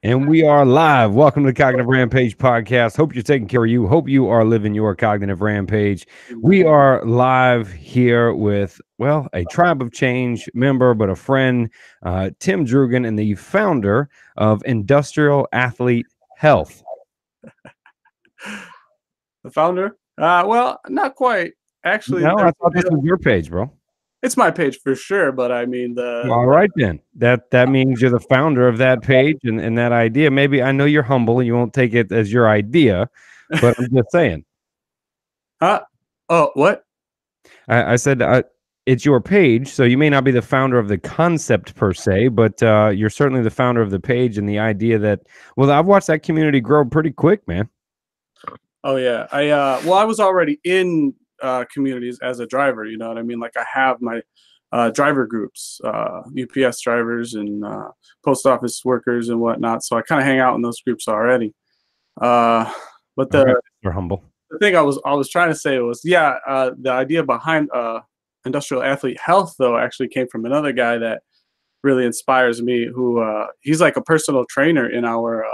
And we are live. Welcome to the Cognitive Rampage podcast. Hope you're taking care of you. Hope you are living your cognitive rampage. We are live here with, well, a Tribe of Change member, but a friend, Tim Droogan, and the founder of Industrial Athlete Health. The founder? Well, not quite. Actually, No, I thought this was your page, bro. it's my page for sure, but I mean All right, then. That means you're the founder of that page and that idea. Maybe I know you're humble and you won't take it as your idea, but I'm just saying. Oh, what? I said it's your page, so you may not be the founder of the concept per se, but you're certainly the founder of the page and the idea that, well, I've watched that community grow pretty quick, man. Oh yeah. I was already in communities as a driver, you know what I mean? Like I have my driver groups, UPS drivers and post office workers and whatnot. So I kind of hang out in those groups already. But You're humble. the thing I was trying to say was, the idea behind industrial athlete health though actually came from another guy that really inspires me. Who he's like a personal trainer in our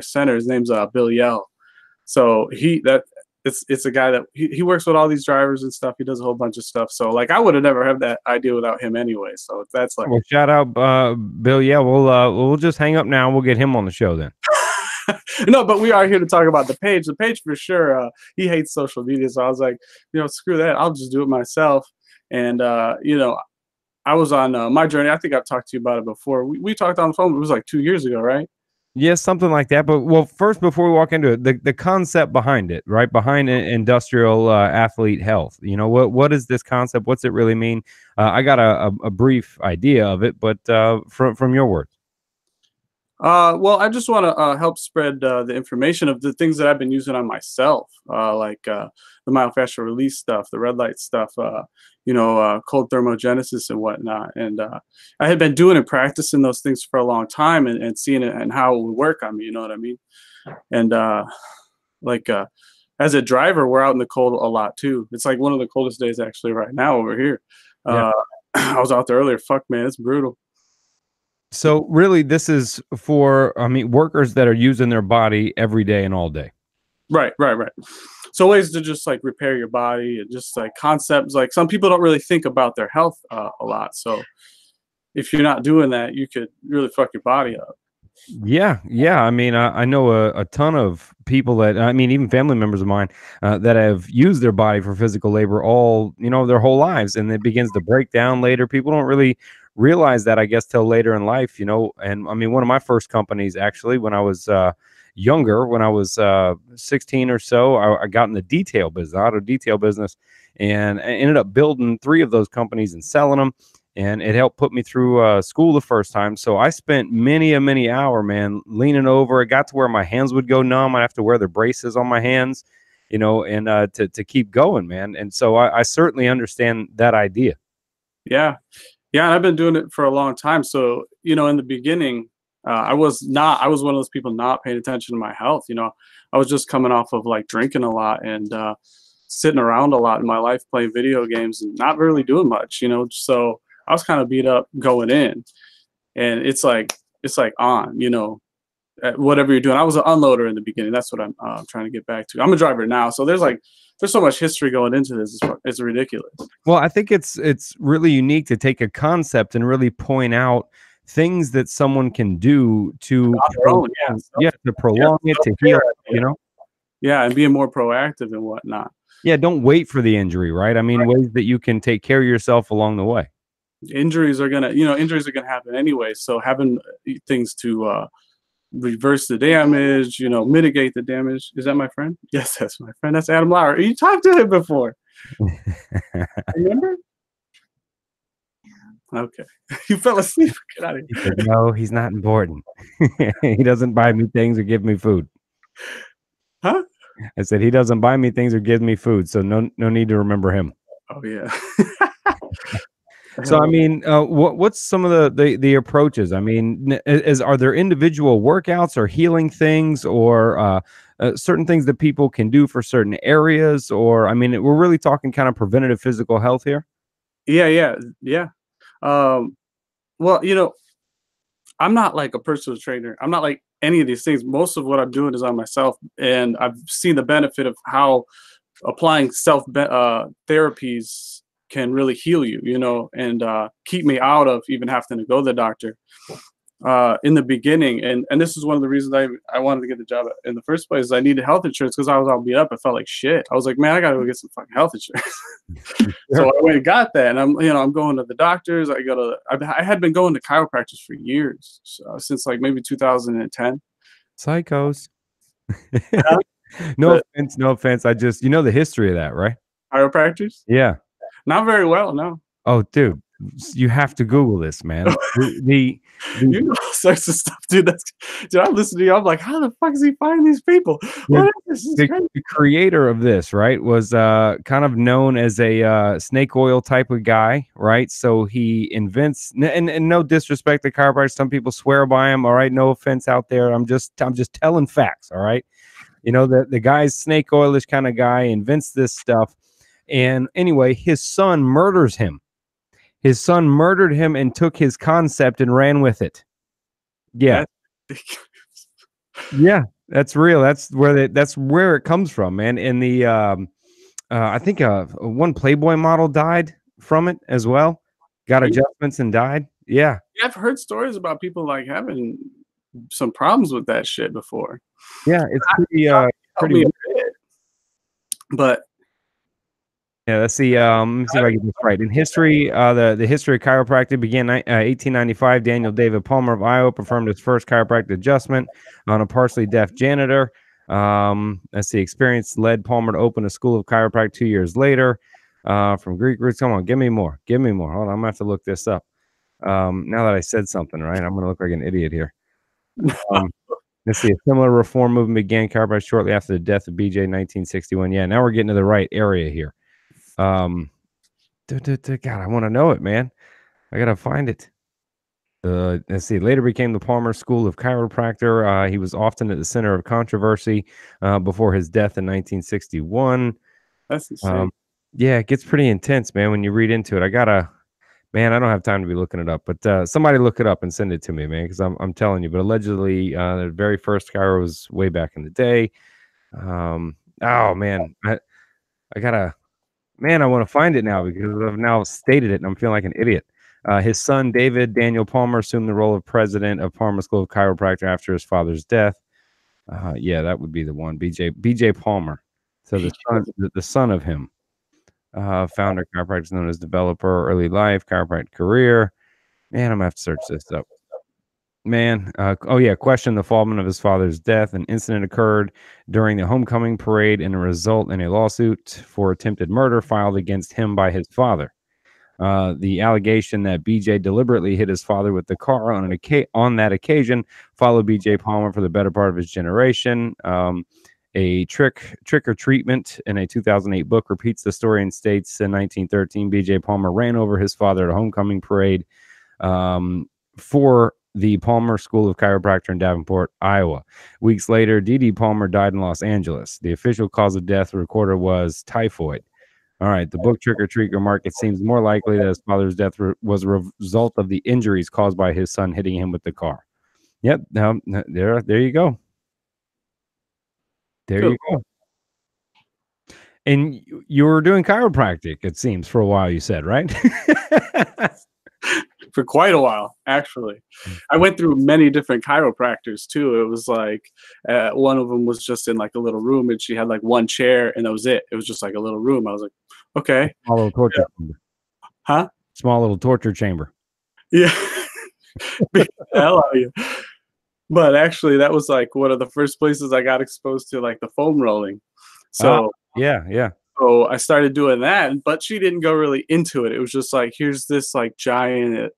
center. His name's Bill Yell. So it's a guy that he works with all these drivers and stuff. He does a whole bunch of stuff. So like I would have never had that idea without him anyway. So that's like, well, shout out Bill. Yeah, we'll just hang up now. We'll get him on the show then. no, but we are here to talk about the page. The page for sure. He hates social media, so I was like, screw that. I'll just do it myself. And I was on my journey. I think I've talked to you about it before. We talked on the phone. It was like 2 years ago, right? Yes, something like that. But well, first, before we walk into it, the concept behind it, right? Behind industrial athlete health. What is this concept? What's it really mean? I got a brief idea of it, but from your words. Well, I just want to help spread the information of the things that I've been using on myself, like the myofascial release stuff, the red light stuff, cold thermogenesis and whatnot. And I had been doing and practicing those things for a long time and seeing it and how it would work on me, you know what I mean? And as a driver, we're out in the cold a lot too. It's like one of the coldest days actually right now over here. Yeah. I was out there earlier. Fuck, man, it's brutal. So really, this is for, workers that are using their body every day and all day. Right. So ways to just like repair your body and just like concepts. Like some people don't really think about their health a lot. So if you're not doing that, you could really fuck your body up. Yeah. I know a ton of people that, even family members of mine that have used their body for physical labor all, their whole lives, and it begins to break down later. People don't really realize that, I guess, till later in life, and one of my first companies, actually, when I was younger, when I was 16 or so, I got in the detail business, auto detail business, and I ended up building 3 of those companies and selling them. And it helped put me through school the first time. So I spent many hour, man, leaning over. It got to where my hands would go numb. I'd have to wear the braces on my hands, and to keep going, man. And so I certainly understand that idea. Yeah. And I've been doing it for a long time. So, in the beginning, I was one of those people not paying attention to my health. I was just coming off of like drinking a lot and sitting around a lot in my life, playing video games and not really doing much, so I was kind of beat up going in, and it's like on, whatever you're doing. I was an unloader in the beginning. That's what I'm trying to get back to. I'm a driver now. So there's so much history going into this. It's ridiculous. Well, I think it's really unique to take a concept and really point out things that someone can do to prolong it, to heal, Yeah, and being more proactive and whatnot. Yeah, don't wait for the injury, right? Ways that you can take care of yourself along the way. Injuries are gonna happen anyway. So having things to reverse the damage, mitigate the damage. Is that my friend? Yes, that's my friend. That's Adam Lauer. You talked to him before. Remember? Okay. You fell asleep. Get out of here. He said, no, he's not important. He doesn't buy me things or give me food. Huh? I said he doesn't buy me things or give me food, so no need to remember him. Oh yeah. So what's some of the approaches? Are there individual workouts or healing things or certain things that people can do for certain areas? Or we're really talking kind of preventative physical health here. Yeah. Well, I'm not like a personal trainer. I'm not like any of these things. Most of what I'm doing is on myself, and I've seen the benefit of how applying therapies can really heal you, and keep me out of even having to go to the doctor in the beginning. And this is one of the reasons I wanted to get the job in the first place. I needed health insurance because I was all beat up. I felt like shit. I was like, man, I gotta go get some fucking health insurance. So Sure. I went and got that, and I'm going to the doctors. I had been going to chiropractors for years, so, since like maybe 2010. Psychos. Yeah, No the offense, no offense. I just, you know the history of that, right? chiropractors, Yeah. not very well, no. Oh, dude, you have to Google this, man. The You know all sorts of stuff, dude. Dude. I listen to you. I'm like, how the fuck does he find these people? the What is this? This is crazy. the creator of this, right, was kind of known as a snake oil type of guy, right? So he invents, and no disrespect to chiropractors, some people swear by him. All right, no offense out there. I'm just telling facts. All right, the guy's snake oilish kind of guy invents this stuff, and anyway, his son murders him. His son murdered him and took his concept and ran with it. Yeah. That's Yeah, that's real. That's where it comes from, man. And I think one Playboy model died from it as well. Got adjustments and died. Yeah. Yeah, I've heard stories about people like having some problems with that shit before. Yeah, it's Help me pretty. a bit, but Yeah, let's see. Let me see if I get this right. In history, the history of chiropractic began 1895. Daniel David Palmer of Iowa performed his first chiropractic adjustment on a partially deaf janitor. Let's see. Experience led Palmer to open a school of chiropractic 2 years later. From Greek roots. Come on, give me more. Give me more. Hold on, I'm gonna have to look this up. Now that I said something, right, I'm gonna look like an idiot here. Um, let's see. A similar reform movement began chiropractic shortly after the death of BJ in 1961. Yeah, now we're getting to the right area here. God, I want to know it, man. I gotta find it. Let's see. Later became the Palmer School of Chiropractor. He was often at the center of controversy before his death in 1961. that's insane. Um, yeah, it gets pretty intense, man, when you read into it. Man, I don't have time to be looking it up, but somebody look it up and send it to me, man, because I'm telling you. But allegedly, the very first chiro was way back in the day. Oh man, I gotta. Man, I want to find it now because I've now stated it and I'm feeling like an idiot. His son, David Daniel Palmer, assumed the role of president of Palmer School of Chiropractor after his father's death. Yeah, that would be the one. BJ Palmer. So the son of him, founder chiropractor, known as developer, early life, chiropractic career. Man, I'm gonna have to search this up. Man, oh yeah, question the involvement of his father's death. An incident occurred during the homecoming parade and a result in a lawsuit for attempted murder filed against him by his father. The allegation that BJ deliberately hit his father with the car on that occasion followed BJ Palmer for the better part of his generation. A trick or treatment in a 2008 book repeats the story and states in 1913 BJ Palmer ran over his father at a homecoming parade for the Palmer School of Chiropractor in Davenport, Iowa. Weeks later, D.D. Palmer died in Los Angeles. The official cause of death recorded was typhoid. All right, the book Trick or Treat remark, it seems more likely that his father's death was a result of the injuries caused by his son hitting him with the car. Yep, there you go. There Good. you go. And you were doing chiropractic, it seems, for a while, you said, right? For quite a while, actually. I went through many different chiropractors too. It was like one of them was just in like a little room, and she had like one chair, and that was it. It was just like a little room. I was like, okay, Small little torture chamber. huh? Small little torture chamber. Yeah, beat the hell out of you. But actually, that was like one of the first places I got exposed to like the foam rolling. So Yeah. So I started doing that, but she didn't go really into it. It was just like, here's this like giant,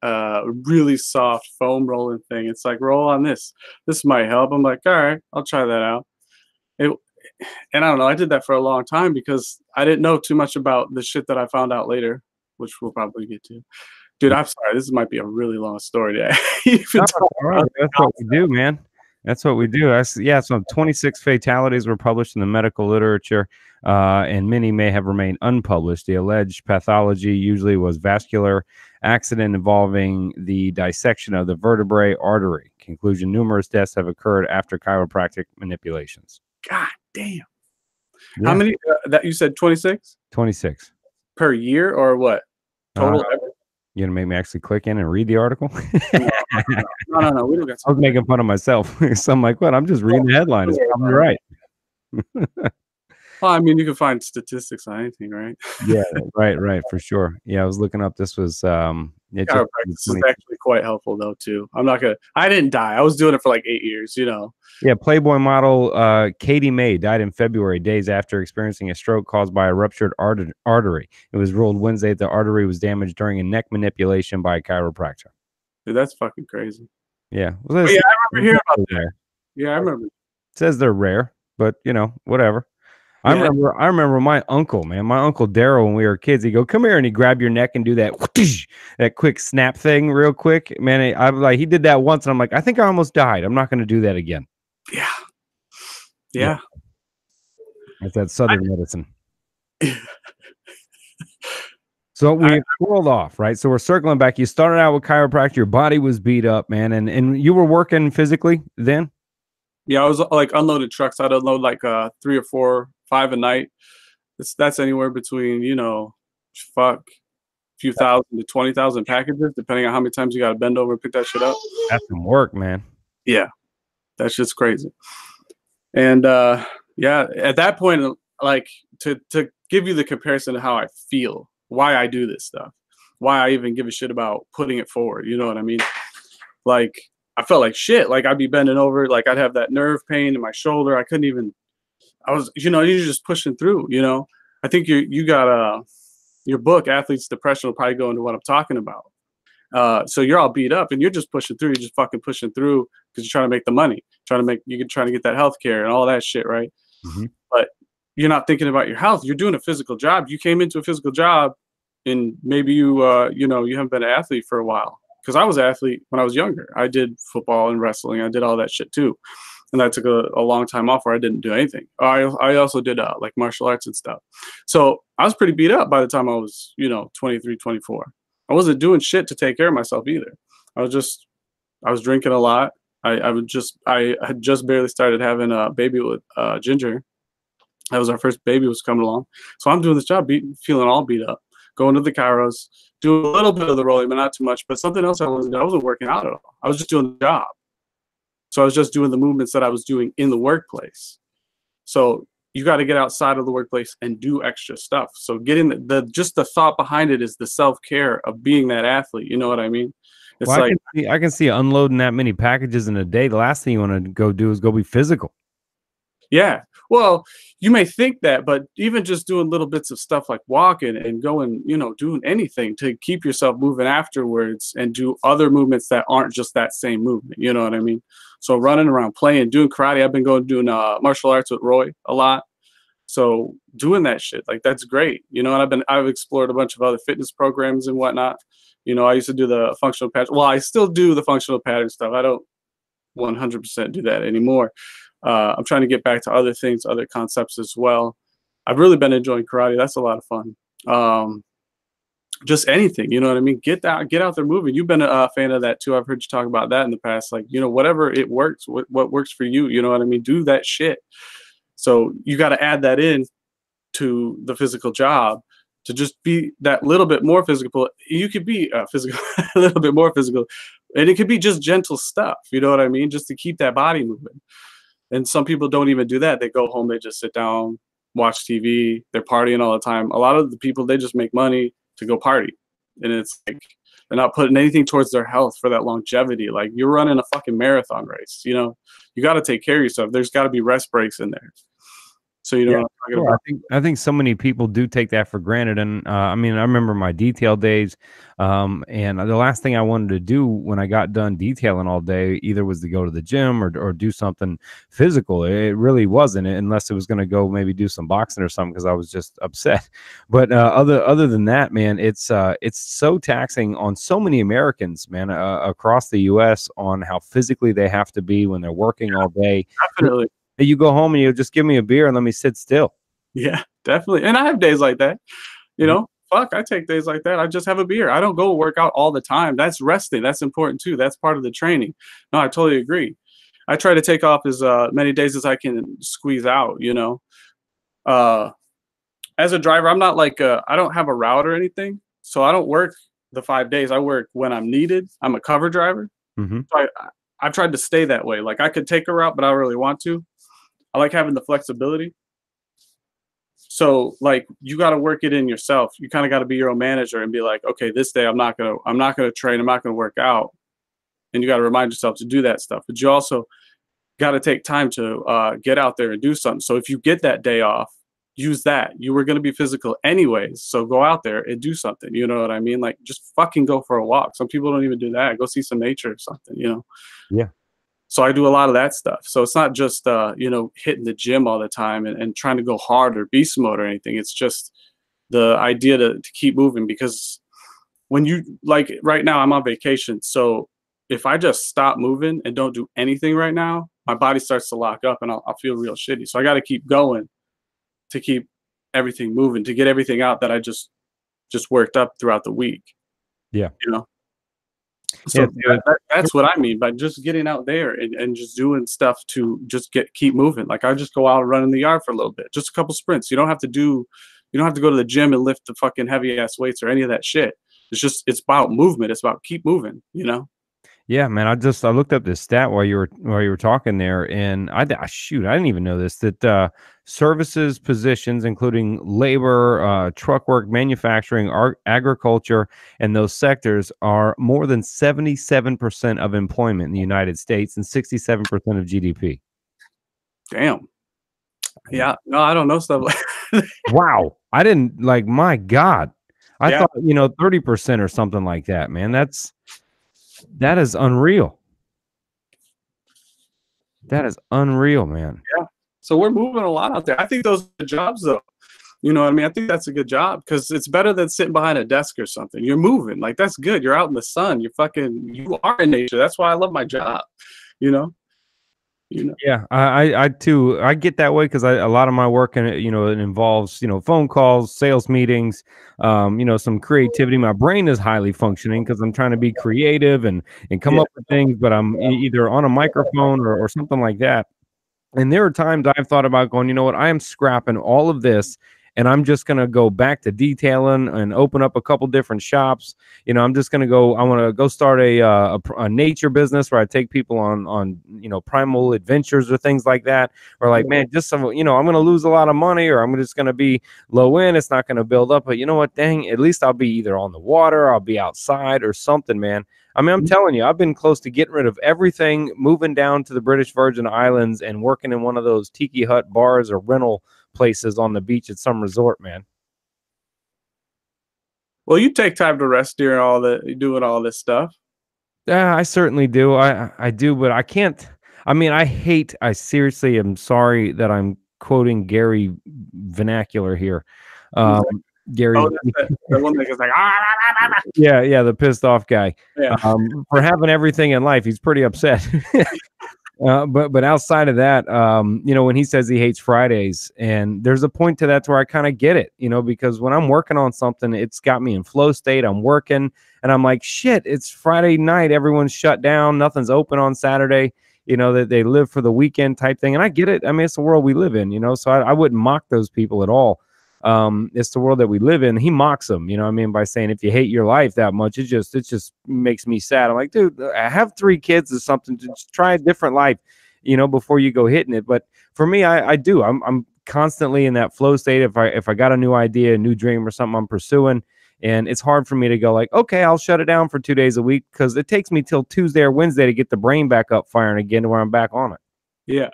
really soft foam rolling thing. It's like, roll on this. This might help. I'm like, all right, I'll try that out. It, and I don't know. I did that for a long time because I didn't know too much about the shit that I found out later, which we'll probably get to. Dude, I'm sorry. This might be a really long story to even No, talk all right. about. That's what we do, man. That's what we do. So 26 fatalities were published in the medical literature, and many may have remained unpublished. The alleged pathology usually was vascular accident involving the dissection of the vertebrae artery. Conclusion: numerous deaths have occurred after chiropractic manipulations. God damn. Yeah. How many that you said 26 26. per year or what? Total ever? You gonna make me actually click in and read the article? No, no. We don't got I was making fun of myself. So I'm like, what? I'm just reading the headline. It's probably right. Well, I mean, you can find statistics on anything, right? Yeah, right, for sure. Yeah, I was looking up. This was it just Chiropractic is actually quite helpful though too. I didn't die. I was doing it for like 8 years, you know. Yeah, Playboy model Katie May died in February, days after experiencing a stroke caused by a ruptured artery. It was ruled Wednesday that the artery was damaged during a neck manipulation by a chiropractor. Dude, that's fucking crazy. Yeah. Well, yeah, I remember hearing about that. Yeah, I remember. It says they're rare, but you know, whatever. I remember my uncle, man. My uncle Daryl, when we were kids, he'd go, "Come here," and he'd grab your neck and do that quick snap thing real quick. Man, I was like, he did that once, and I'm like, I think I almost died. I'm not going to do that again. Yeah. It's that Southern medicine. So we twirled off, right? So we're circling back. You started out with chiropractor. Your body was beat up, man, and you were working physically then. Yeah, I was like unloaded trucks. I'd unload like 3 or 4, 5 a night. That's anywhere between, you know, a few thousand to 20,000 packages, depending on how many times you got to bend over and pick that shit up. That's some work, man. Yeah, that shit's crazy. And yeah, at that point, like to give you the comparison to how I feel, why I do this stuff, why I even give a shit about putting it forward. You know what I mean? Like, I felt like shit. Like, I'd be bending over, like I'd have that nerve pain in my shoulder. I was, you know, you're just pushing through, you know. I think you got your book, Athlete's Depression, will probably go into what I'm talking about. So you're all beat up and you're just pushing through. You're just fucking pushing through because you're trying to make the money, trying to get that health care and all that shit, right? Mm-hmm. But you're not thinking about your health. You're doing a physical job. You came into a physical job and maybe you haven't been an athlete for a while. Because I was an athlete when I was younger. I did football and wrestling. I did all that shit too. And I took a long time off where I didn't do anything. I also did like martial arts and stuff. So I was pretty beat up by the time I was, 23, 24. I wasn't doing shit to take care of myself either. I was drinking a lot. I had just barely started having a baby with Ginger. That was our first baby was coming along. So I'm doing this job, feeling all beat up, going to the chiros, doing a little bit of the rolling, but not too much. But something else I wasn't working out at all. I was just doing the job. So I was just doing the movements that I was doing in the workplace. So you got to get outside of the workplace and do extra stuff. So getting just the thought behind it is the self-care of being that athlete. You know what I mean? It's well, I can see unloading that many packages in a day. The last thing you want to go do is go be physical. Yeah. Well, you may think that, but even just doing little bits of stuff like walking and going, doing anything to keep yourself moving afterwards and do other movements that aren't just that same movement. You know what I mean? So running around, playing, doing karate. I've been doing martial arts with Roy a lot. So doing that shit, like that's great. And I've explored a bunch of other fitness programs and whatnot. I used to do the functional pattern. Well, I still do the functional pattern stuff. I don't 100% do that anymore. I'm trying to get back to other things, other concepts as well. I've really been enjoying karate. That's a lot of fun. Just anything, you know what I mean? Get out there moving. You've been a fan of that too. I've heard you talk about that in the past. Like, whatever it works, what works for you, you know what I mean? Do that shit. So you got to add that in to the physical job to just be that little bit more physical. You could be physical, a little bit more physical, and it could be just gentle stuff. You know what I mean? Just to keep that body moving. And some people don't even do that. They go home, they just sit down, watch TV, they're partying all the time. A lot of the people, they just make money to go party. And it's like, they're not putting anything towards their health for that longevity. Like, you're running a fucking marathon race, you got to take care of yourself. There's got to be rest breaks in there. So I think so many people do take that for granted. And I remember my detail days, and the last thing I wanted to do when I got done detailing all day either was to go to the gym or do something physical. It really wasn't, unless it was going to go maybe do some boxing or something, because I was just upset. But other than that, man, it's so taxing on so many Americans, man, across the U.S. on how physically they have to be when they're working all day. Definitely. You go home and you just give me a beer and let me sit still. Yeah, definitely. And I have days like that, fuck, I take days like that. I just have a beer. I don't go work out all the time. That's resting. That's important too. That's part of the training. No, I totally agree. I try to take off as many days as I can squeeze out, you know. Uh, as a driver, I'm not like I don't have a route or anything, so I don't work the 5 days. I work when I'm needed. I'm a cover driver, Mhm. so I've tried to stay that way. Like I could take a route, but I don't really want to. I like having the flexibility. So like you got to work it in yourself. You kind of got to be your own manager and be like, okay, this day I'm not gonna train. I'm not gonna work out, and you got to remind yourself to do that stuff. But you also got to take time to get out there and do something. So if you get that day off, use that. You were going to be physical anyways, so go out there and do something. You know what I mean? Like just fucking go for a walk. Some people don't even do that. Go see some nature or something. You know. Yeah. So I do a lot of that stuff. So it's not just you know, hitting the gym all the time and trying to go hard or beast mode or anything. It's just the idea to keep moving, because when you like right now I'm on vacation, so if I just stop moving and don't do anything right now, my body starts to lock up and I'll feel real shitty. So I got to keep going to keep everything moving, to get everything out that I just worked up throughout the week. Yeah. You know, Yeah, so that's what I mean by just getting out there and just doing stuff to just keep moving. Like I just go out and run in the yard for a little bit, just a couple sprints. You don't have to go to the gym and lift the fucking heavy ass weights or any of that shit. It's about movement. It's about keep moving, you know? Yeah, man. I looked up this stat while you were talking there, and shoot, I didn't even know this that services positions, including labor, truck work, manufacturing, agriculture, and those sectors are more than 77% of employment in the United States and 67% of GDP. Damn. Yeah. No, I don't know stuff like Wow, I didn't like. My God, I yeah. thought 30% or something like that. Man, that is unreal. That is unreal, man. Yeah. So we're moving a lot out there. I think those are the jobs though. You know what I mean? I think that's a good job because it's better than sitting behind a desk or something. You're moving. Like that's good. You're out in the sun. You are in nature. That's why I love my job. You know? You know. Yeah, I too. I get that way because a lot of my work in it, it involves phone calls, sales meetings, some creativity. My brain is highly functioning because I'm trying to be creative and come Yeah. up with things, but I'm either on a microphone or something like that. And there are times I've thought about going, you know what, I am scrapping all of this and I'm just going to go back to detailing and open up a couple different shops. I'm just going to I want to go start a nature business where I take people on primal adventures or things like that. Or like, man, just some, I'm going to lose a lot of money or I'm just going to be low end. It's not going to build up. But you know what, dang, at least I'll be either on the water, I'll be outside or something, man. I mean, I'm telling you, I've been close to getting rid of everything, moving down to the British Virgin Islands and working in one of those tiki hut bars or rental places on the beach at some resort, man. Well, you take time to rest during doing all this stuff. Yeah, I certainly do. I do, but I can't. I mean, I seriously am sorry that I'm quoting Gary vernacular here. He's like, Gary, oh, that's the one that goes like, ah, ah, ah, ah, ah. yeah, the pissed off guy. Yeah. For having everything in life, he's pretty upset. But outside of that, when he says he hates Fridays, and there's a point to that where I kind of get it, because when I'm working on something, it's got me in flow state. I'm working, and I'm like, shit, it's Friday night, everyone's shut down, nothing's open on Saturday. That they live for the weekend type thing, and I get it. I mean, it's the world we live in, so I wouldn't mock those people at all. It's the world that we live in. He mocks them, by saying if you hate your life that much, it just makes me sad. I'm like, dude, I have 3 kids or something. Just try a different life, before you go hitting it. But for me, I do. I'm constantly in that flow state. If I got a new idea, a new dream or something I'm pursuing, and it's hard for me to go like, okay, I'll shut it down for 2 days a week because it takes me till Tuesday or Wednesday to get the brain back up firing again to where I'm back on it. Yeah.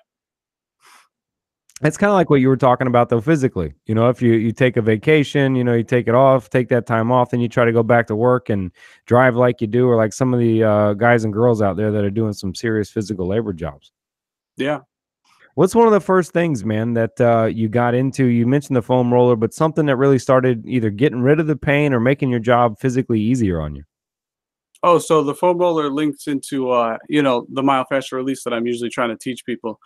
It's kind of like what you were talking about, though, physically. If you take a vacation, you take it off, take that time off, then you try to go back to work and drive like you do, or like some of the guys and girls out there that are doing some serious physical labor jobs. Yeah. What's one of the first things, man, that you got into? You mentioned the foam roller, but something that really started either getting rid of the pain or making your job physically easier on you. Oh, so the foam roller links into the myofascial release that I'm usually trying to teach people.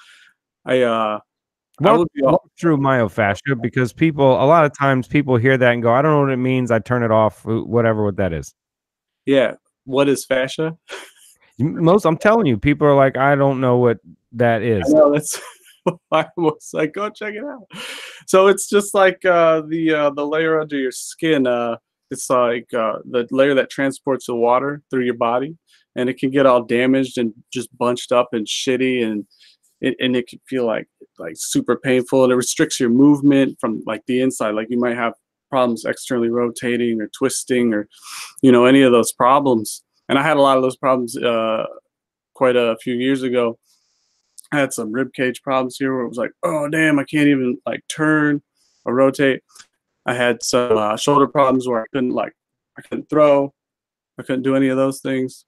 I Walk, walk through myofascia, because people, a lot of times people hear that and go, I don't know what it means. I turn it off, whatever what that is. Yeah. What is fascia? Most, I'm telling you, people are like, I don't know what that I is. know that's why I was like, go check it out. So it's just like the layer under your skin. It's like the layer that transports the water through your body, and it can get all damaged and just bunched up and shitty, and it can feel like super painful, and it restricts your movement from like the inside. Like you might have problems externally rotating or twisting or any of those problems. And I had a lot of those problems quite a few years ago. I had some rib cage problems here where it was like, oh damn, I can't even like turn or rotate. I had some shoulder problems where I couldn't throw, I couldn't do any of those things.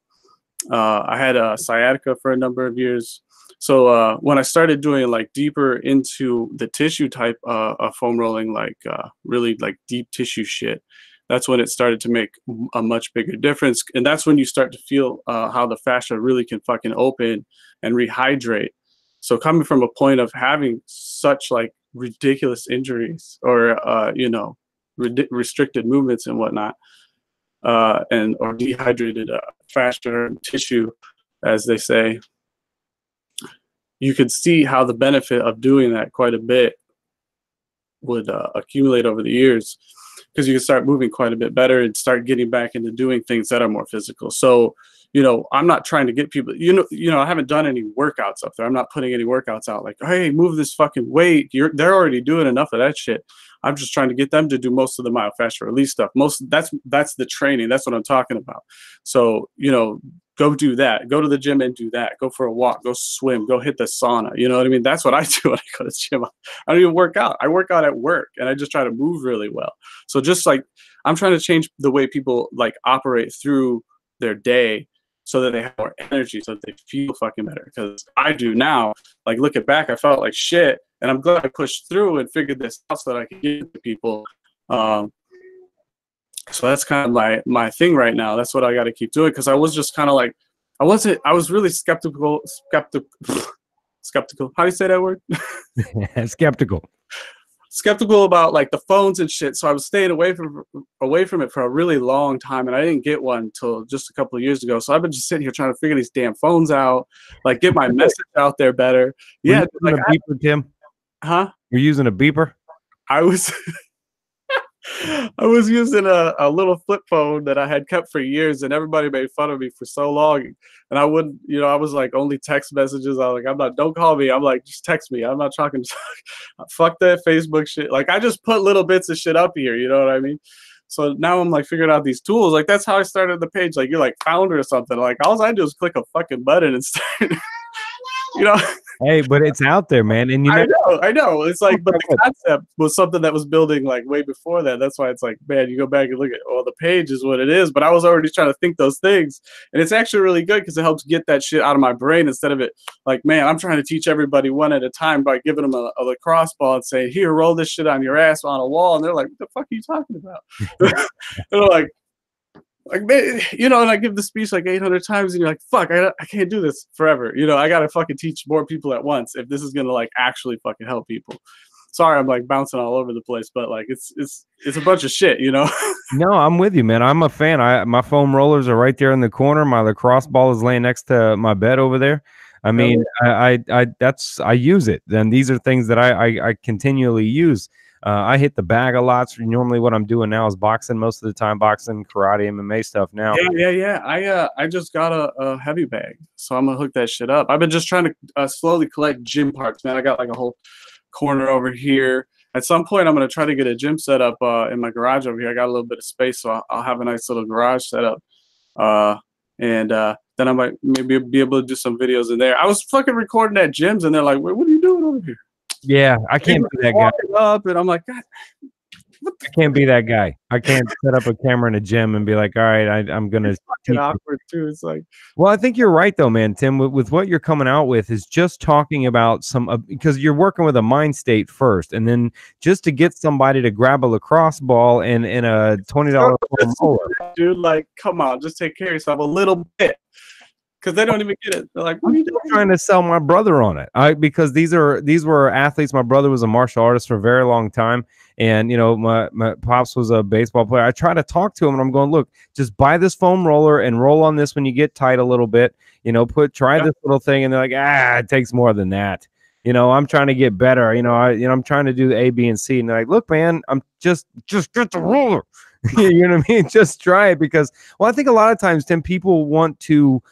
I had sciatica for a number of years. So when I started doing like deeper into the tissue type of foam rolling, like really like deep tissue shit, that's when it started to make a much bigger difference. And that's when you start to feel how the fascia really can fucking open and rehydrate. So coming from a point of having such like ridiculous injuries or restricted movements and whatnot, and or dehydrated fascia tissue, as they say, you could see how the benefit of doing that quite a bit would accumulate over the years, because you can start moving quite a bit better and start getting back into doing things that are more physical. So, I'm not trying to get people, I haven't done any workouts up there. I'm not putting any workouts out like, hey, move this fucking weight. They're already doing enough of that shit. I'm just trying to get them to do most of the myofascial release stuff. That's the training. That's what I'm talking about. So, go do that. Go to the gym and do that. Go for a walk. Go swim. Go hit the sauna. You know what I mean? That's what I do when I go to the gym. I don't even work out. I work out at work, and I just try to move really well. So just like I'm trying to change the way people like operate through their day so that they have more energy, so that they feel fucking better. Because I do now. Like looking back, I felt like shit, and I'm glad I pushed through and figured this out so that I could get to people. So that's kind of my thing right now. That's what I got to keep doing, because I was just kind of like, I was really skeptical. How do you say that word? Skeptical about like the phones and shit. So I was staying away from it for a really long time, and I didn't get one until just a couple of years ago. So I've been just sitting here trying to figure these damn phones out, like get my message out there better. Yeah, like a beeper, Tim. Huh? You're using a beeper? I was I was using a little flip phone that I had kept for years, and everybody made fun of me for so long. And I wouldn't, I was like, only text messages. I was like, don't call me. I'm like, just text me. I'm not talking. Fuck that Facebook shit. Like, I just put little bits of shit up here. You know what I mean? So now I'm like figuring out these tools. Like, that's how I started the page. Like, you're like founder or something. Like, all I do is click a fucking button and start, Hey, but it's out there, man. And I know. It's like, but the concept was something that was building like way before that. That's why it's like, man, you go back and look at, the page is what it is. But I was already trying to think those things, and it's actually really good because it helps get that shit out of my brain instead of it like, man, I'm trying to teach everybody one at a time by giving them a lacrosse ball and saying, here, roll this shit on your ass on a wall, and they're like, what the fuck are you talking about? They're like, man, and I give the speech like 800 times, and you're like, fuck, I can't do this forever. I gotta fucking teach more people at once if this is gonna like actually fucking help people. Sorry, I'm like bouncing all over the place, but like it's a bunch of shit, No, I'm with you, man. I'm a fan. My foam rollers are right there in the corner. My lacrosse ball is laying next to my bed over there. I mean, I use it. And these are things that I continually use. I hit the bag a lot. So normally what I'm doing now is boxing most of the time, boxing, karate, MMA stuff now. Yeah. I just got a heavy bag, so I'm gonna hook that shit up. I've been just trying to slowly collect gym parts, man. I got like a whole corner over here. At some point, I'm gonna try to get a gym set up in my garage over here. I got a little bit of space, so I'll have a nice little garage set up. And then I might maybe be able to do some videos in there. I was fucking recording at gyms, and they're like, "What are you doing over here?" Yeah, I can't be that guy. Up, and I'm like, God, I can't be that guy. I can't set up a camera in a gym and be like, all right, I'm gonna. It's fucking awkward too. It's like, well, I think you're right though, man. Tim, with what you're coming out with is just talking about some because you're working with a mind state first, and then just to get somebody to grab a lacrosse ball and a $20 roller. Dude, like, come on, just take care of yourself a little bit. because they don't even get it. They're like, "What are I'm you still doing?" trying to sell my brother on it. Because these were athletes. My brother was a martial artist for a very long time, and my pops was a baseball player. I try to talk to him, and I'm going, look, just buy this foam roller and roll on this when you get tight a little bit. Try Yeah, this little thing, and they're like, it takes more than that. I'm trying to get better. I'm trying to do the A, B, and C, and they're like, look, man, I'm just get the roller. You know what I mean? Just try it because, well, I think a lot of times, Tim, people want to.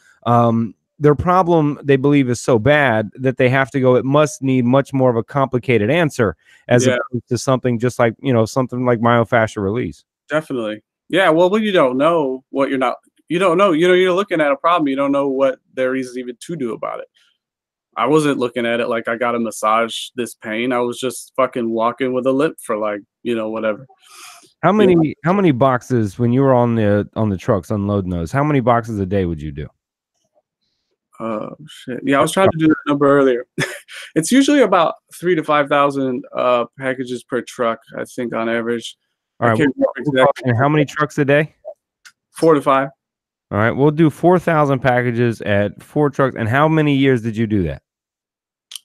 Their problem they believe is so bad that they have to go. It must need much more of a complicated answer as yeah, opposed to something just like something like myofascial release. definitely. Yeah, well, when you don't know what you're not, you don't know. You're looking at a problem. You don't know what there is even to do about it. I wasn't looking at it like I got to massage this pain. I was just fucking walking with a limp for like whatever. How You know? many boxes when you were on the trucks unloading those? How many boxes a day would you do? Oh shit. Yeah, I was trying to do that number earlier. It's usually about 3 to 5,000 packages per truck, I think, on average. All I right, can't remember exactly. and how many trucks a day? 4 to 5. All right, we'll do 4,000 packages at 4 trucks. And how many years did you do that?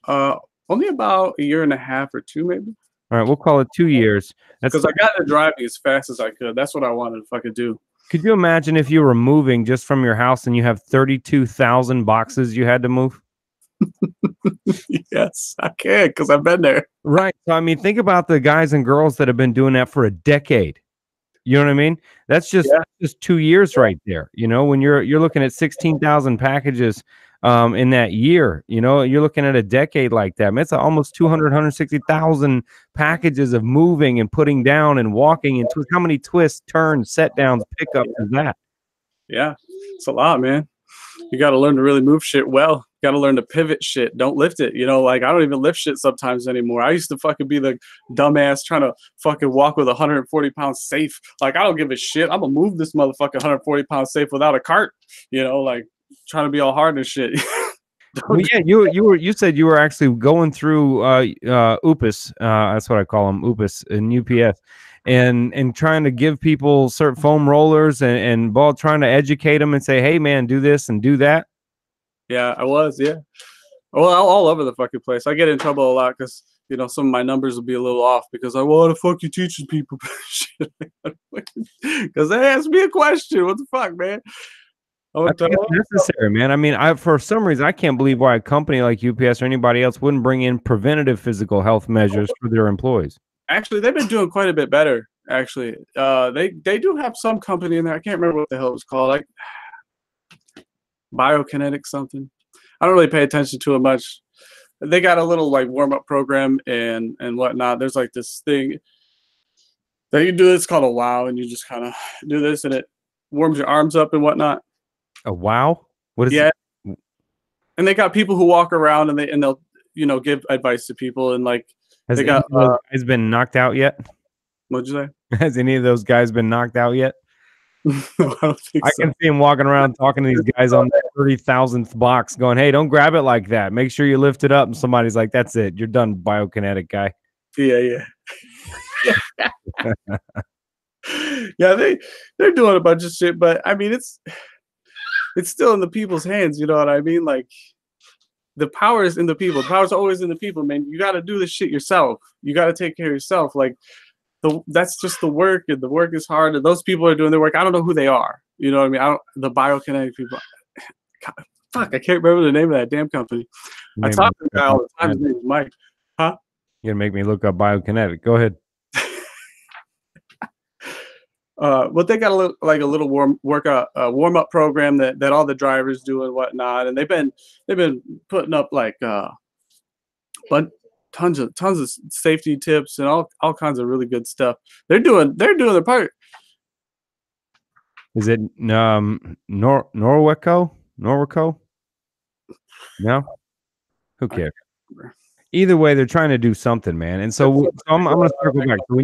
Uh, Only about a year and a half or two, maybe. All right, we'll call it 2 years. That's Because I got into driving as fast as I could. That's what I wanted to fucking do. Could you imagine if you were moving just from your house and you have 32,000 boxes you had to move? Yes, I can, because I've been there. Right. So, I mean, think about the guys and girls that have been doing that for a decade. You know what I mean? That's Yeah, just 2 years right there. When you're looking at 16,000 packages in that year, you're looking at a decade like that. I mean, it's almost 160,000 packages of moving and putting down and walking and how many twists, turns, set downs, pickups is that? yeah. It's a lot, man. You got to learn to really move shit well. Got to learn to pivot shit. Don't lift it. Like I don't even lift shit sometimes anymore. I used to fucking be the dumbass trying to fucking walk with a 140-pound safe. Like I don't give a shit. I'm gonna move this motherfucking 140-pound safe without a cart. Like trying to be all hard and shit. Well, yeah, you said you were actually going through UPS, that's what I call them, UPS and UPS, and trying to give people certain foam rollers and ball, trying to educate them and say, hey man, do this and do that. Yeah, I was. Yeah. Well, all over the fucking place. I get in trouble a lot because some of my numbers will be a little off because what the fuck you teaching people? Because they asked me a question. What the fuck, man? I think it's necessary, man. I mean, for some reason I can't believe why a company like UPS or anybody else wouldn't bring in preventative physical health measures for their employees. Actually, they've been doing quite a bit better. Actually, they do have some company in there. I can't remember what the hell it was called, like Biokinetic something. I don't really pay attention to it much. They got a little like warm up program and whatnot. There's like this thing that you do. It's called a wow, and you just kind of do this, and it warms your arms up and whatnot. A wow? What is Yeah, it? and they got people who walk around and they'll give advice to people and like Has they any got of those guys been knocked out yet? what'd you say? Has any of those guys been knocked out yet? No, I don't think I so. can see him walking around talking to these guys on the 30,000th box going, hey, don't grab it like that. Make sure you lift it up. And somebody's like, that's it. You're done, biokinetic guy. Yeah. Yeah, they're doing a bunch of shit, but I mean it's still in the people's hands, you know what I mean? Like the power is in the people. The power's always in the people, man. You got to do this shit yourself. You got to take care of yourself. Like that's just the work, and the work is hard. And those people are doing their work. I don't know who they are. You know what I mean? The biokinetic people. God, fuck, I can't remember the name of that damn company. I talk to the guy all the time. His name is Mike. Huh? You're gonna make me look up biokinetic. Go ahead. But they got a little warm up program that all the drivers do and whatnot, and they've been putting up like but tons of safety tips and all kinds of really good stuff. They're doing their part. Is it Norweco? No? Who cares? Either way, they're trying to do something, man. And so I'm gonna circle back. So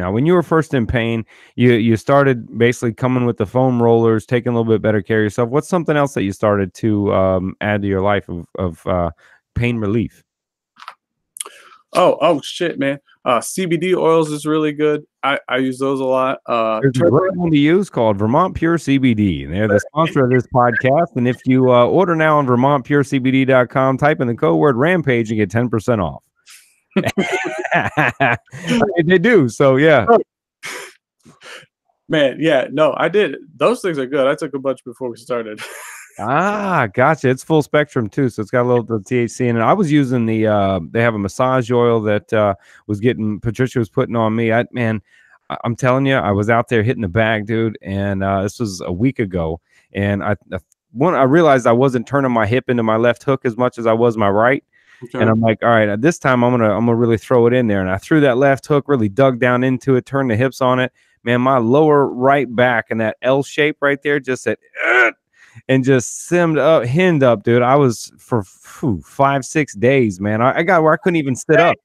when you were first in pain, you started basically coming with the foam rollers, taking a little bit better care of yourself. What's something else that you started to add to your life of pain relief? Oh shit, man. CBD oils is really good. I use those a lot. There's a great one to use called Vermont Pure CBD, and they're the sponsor of this podcast. And if you order now on VermontPureCBD.com, type in the code word Rampage and get 10% off. They do. So yeah. Man, yeah, no, I did. Those things are good. I took a bunch before we started. Ah, gotcha. It's full spectrum too, so it's got a little bit of THC in it. I was using the they have a massage oil that was getting Patricia was putting on me. I'm telling you, I was out there hitting the bag, dude, and this was a week ago, and I realized I wasn't turning my hip into my left hook as much as I was my right. Okay. And I'm like, all right, this time I'm gonna really throw it in there. And I threw that left hook, really dug down into it, turned the hips on it. Man, my lower right back and that L shape right there just said and just hinned up, dude. I was for 5-6 days, man. I got where I couldn't even sit up.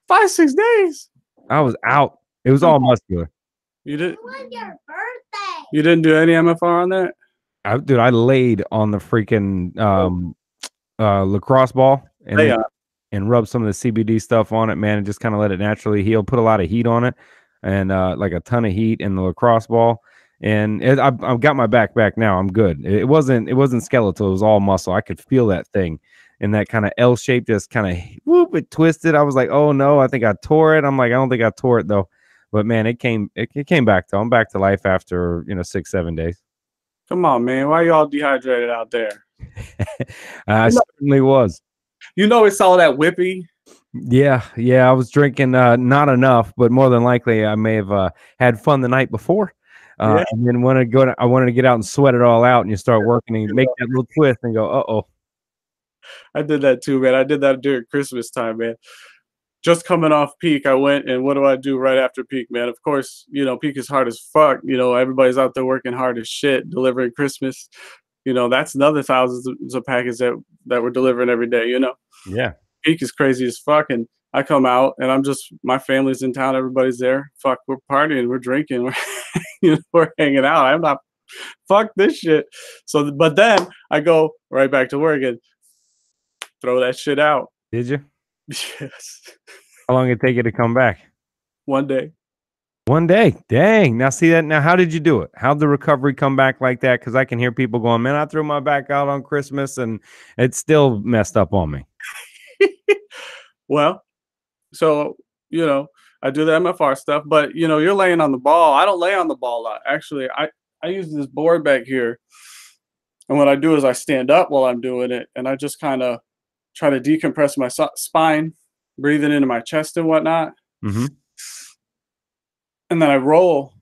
5-6 days. I was out. It was all muscular. You did. It was your birthday. You didn't do any MFR on that? Dude, I laid on the freaking lacrosse ball and rubbed some of the CBD stuff on it, man, and just kind of let it naturally heal. Put a lot of heat on it, and like a ton of heat in the lacrosse ball. And I've got my back now. I'm good. It wasn't skeletal. It was all muscle. I could feel that thing, and that kind of L shape just kind of it twisted. I was like, oh no, I think I tore it. I'm like, I don't think I tore it though. But man, it came back though. I'm back to life after 6-7 days. Come on, man. Why are you all dehydrated out there? I certainly was. It's all that whippy. Yeah. I was drinking not enough, but more than likely I may have had fun the night before. And then I wanted to get out and sweat it all out, and you start working and make that little twist and go, uh-oh. I did that too, man. I did that during Christmas time, man. Just coming off peak, I went, and what do I do right after peak, man? Of course, peak is hard as fuck. Everybody's out there working hard as shit, delivering Christmas. That's another thousands of packages that we're delivering every day, Yeah. Peak is crazy as fuck, and I come out, and my family's in town, everybody's there. Fuck, we're partying, we're drinking, we're hanging out. I'm not, fuck this shit. So, but then I go right back to work and throw that shit out. Did you? Yes. How long did it take you to come back? 1 day. 1 day. Dang. Now see that. Now, how did you do it? How'd the recovery come back like that? Because I can hear people going, man, I threw my back out on Christmas and it still messed up on me. Well, so, I do the MFR stuff, but, you're laying on the ball. I don't lay on the ball a lot. Actually, I use this board back here. And what I do is I stand up while I'm doing it. And I just kind of try to decompress my spine, breathing into my chest and whatnot. Mm-hmm. And then I roll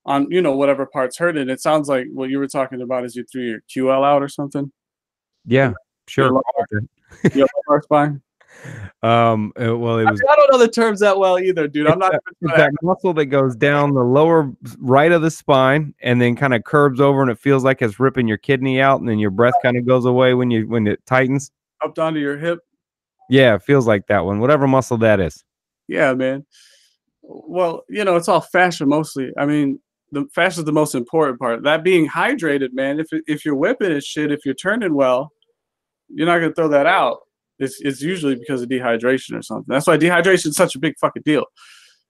on, whatever part's hurting. It sounds like what you were talking about is you threw your QL out or something. Yeah, sure. Your lumbar spine. Well, it was. I don't know the terms that well either, dude. I'm not. It's that muscle that goes down the lower right of the spine and then kind of curves over, and it feels like it's ripping your kidney out, and then your breath kind of goes away when it tightens up onto your hip. Yeah, it feels like that one. Whatever muscle that is. Yeah, man. Well, it's all fascia mostly. I mean, the fascia is the most important part. That being hydrated, man. If you're whipping it shit, if you're turning well, you're not gonna throw that out. It's usually because of dehydration or something. That's why dehydration is such a big fucking deal.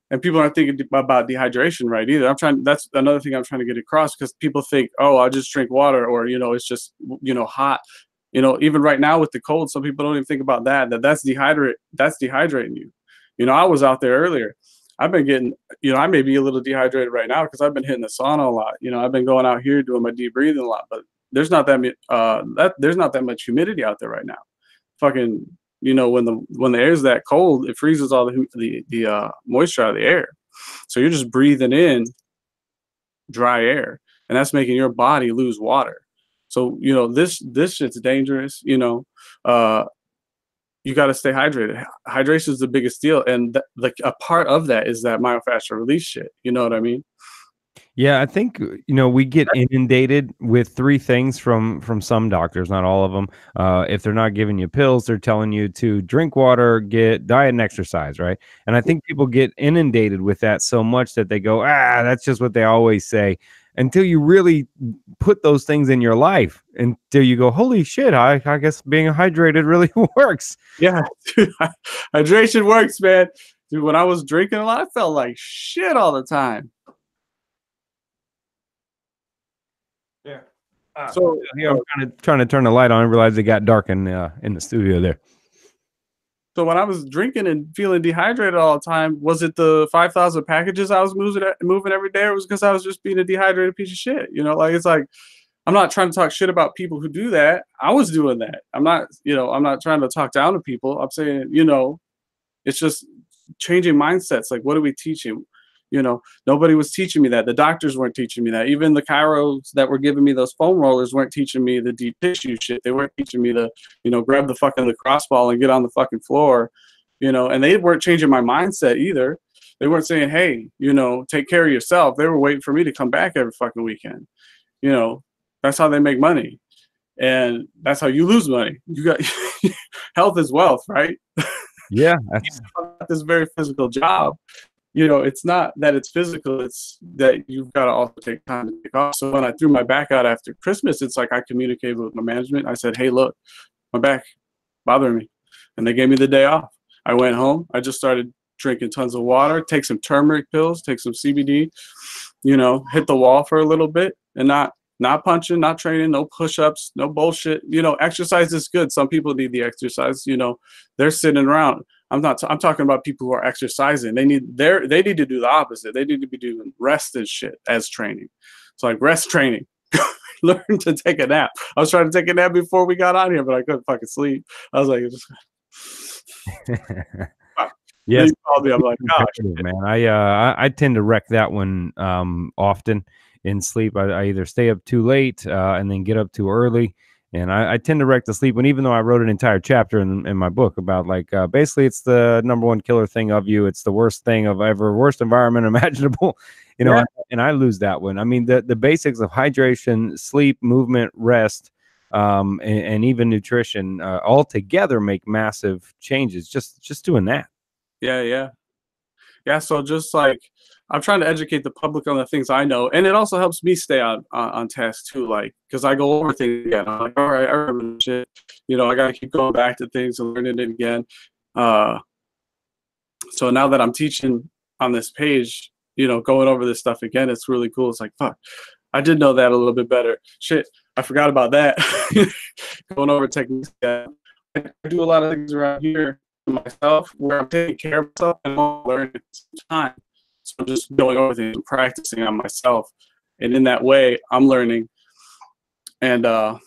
And people aren't thinking about dehydration right either. That's another thing I'm trying to get across, because people think, oh, I'll just drink water, or, it's just, hot. Even right now with the cold, some people don't even think about that's dehydrating you. I was out there earlier. I've been getting, I may be a little dehydrated right now because I've been hitting the sauna a lot. I've been going out here doing my deep breathing a lot, but there's not that much humidity out there right now. Fucking, when the air's that cold, it freezes all the moisture out of the air. So you're just breathing in dry air, and that's making your body lose water. So, this shit's dangerous. You got to stay hydrated. Hydration is the biggest deal. And a part of that is that myofascial release shit. You know what I mean? Yeah, I think, we get inundated with three things from some doctors, not all of them. If they're not giving you pills, they're telling you to drink water, get diet and exercise, right? And I think people get inundated with that so much that they go, that's just what they always say, until you really put those things in your life, until you go, holy shit, I guess being hydrated really works. Yeah, hydration works, man. Dude, when I was drinking a lot, I felt like shit all the time. Yeah. So, Here I'm trying to turn the light on and realize it got dark in the studio there. so when I was drinking and feeling dehydrated all the time, was it the 5,000 packages I was moving every day, or was it because I was just being a dehydrated piece of shit? You know, like it's like I'm not trying to talk shit about people who do that. I was doing that. I'm not, I'm not trying to talk down to people. I'm saying, it's just changing mindsets. Like, what are we teaching? Nobody was teaching me that. The doctors weren't teaching me that. Even the chiros that were giving me those foam rollers weren't teaching me the deep tissue shit. They weren't teaching me grab the fucking lacrosse ball and get on the fucking floor, and they weren't changing my mindset either. They weren't saying, hey, take care of yourself. They were waiting for me to come back every fucking weekend. That's how they make money. And that's how you lose money. You got health is wealth, right? Yeah. This very physical job, it's not that it's physical, it's that you've got to also take time to take off. So when I threw my back out after Christmas, it's like I communicated with my management. I said, hey, look, my back bothering me. And they gave me the day off. I went home. I just started drinking tons of water, take some turmeric pills, take some CBD, hit the wall for a little bit, and not punching, not training, no push-ups, no bullshit. Exercise is good. Some people need the exercise. They're sitting around. I'm talking about people who are exercising. They need to do the opposite. They need to be doing rest and shit as training. So like rest training. Learn to take a nap. I was trying to take a nap before we got on here, but I couldn't fucking sleep. I was like, yes. You called me. I'm like, gosh, man. I tend to wreck that one often in sleep. I either stay up too late and then get up too early. And I tend to wreck the sleep one, even though I wrote an entire chapter in my book about basically it's the number one killer thing of you. It's the worst thing of ever, worst environment imaginable, Yeah. and I lose that one. I mean, the basics of hydration, sleep, movement, rest, and even nutrition all together make massive changes. Just doing that. Yeah. So just like I'm trying to educate the public on the things I know, and it also helps me stay on task too. Like, because I go over things again. I'm like, all right, I remember this shit. I gotta keep going back to things and learning it again. So now that I'm teaching on this page, going over this stuff again, it's really cool. It's like, fuck, I did know that a little bit better. Shit, I forgot about that. Going over techniques. I do a lot of things around here myself where I'm taking care of myself and I'm learning at the same time. So I'm just going over things and practicing on myself. And in that way, I'm learning. And fuck,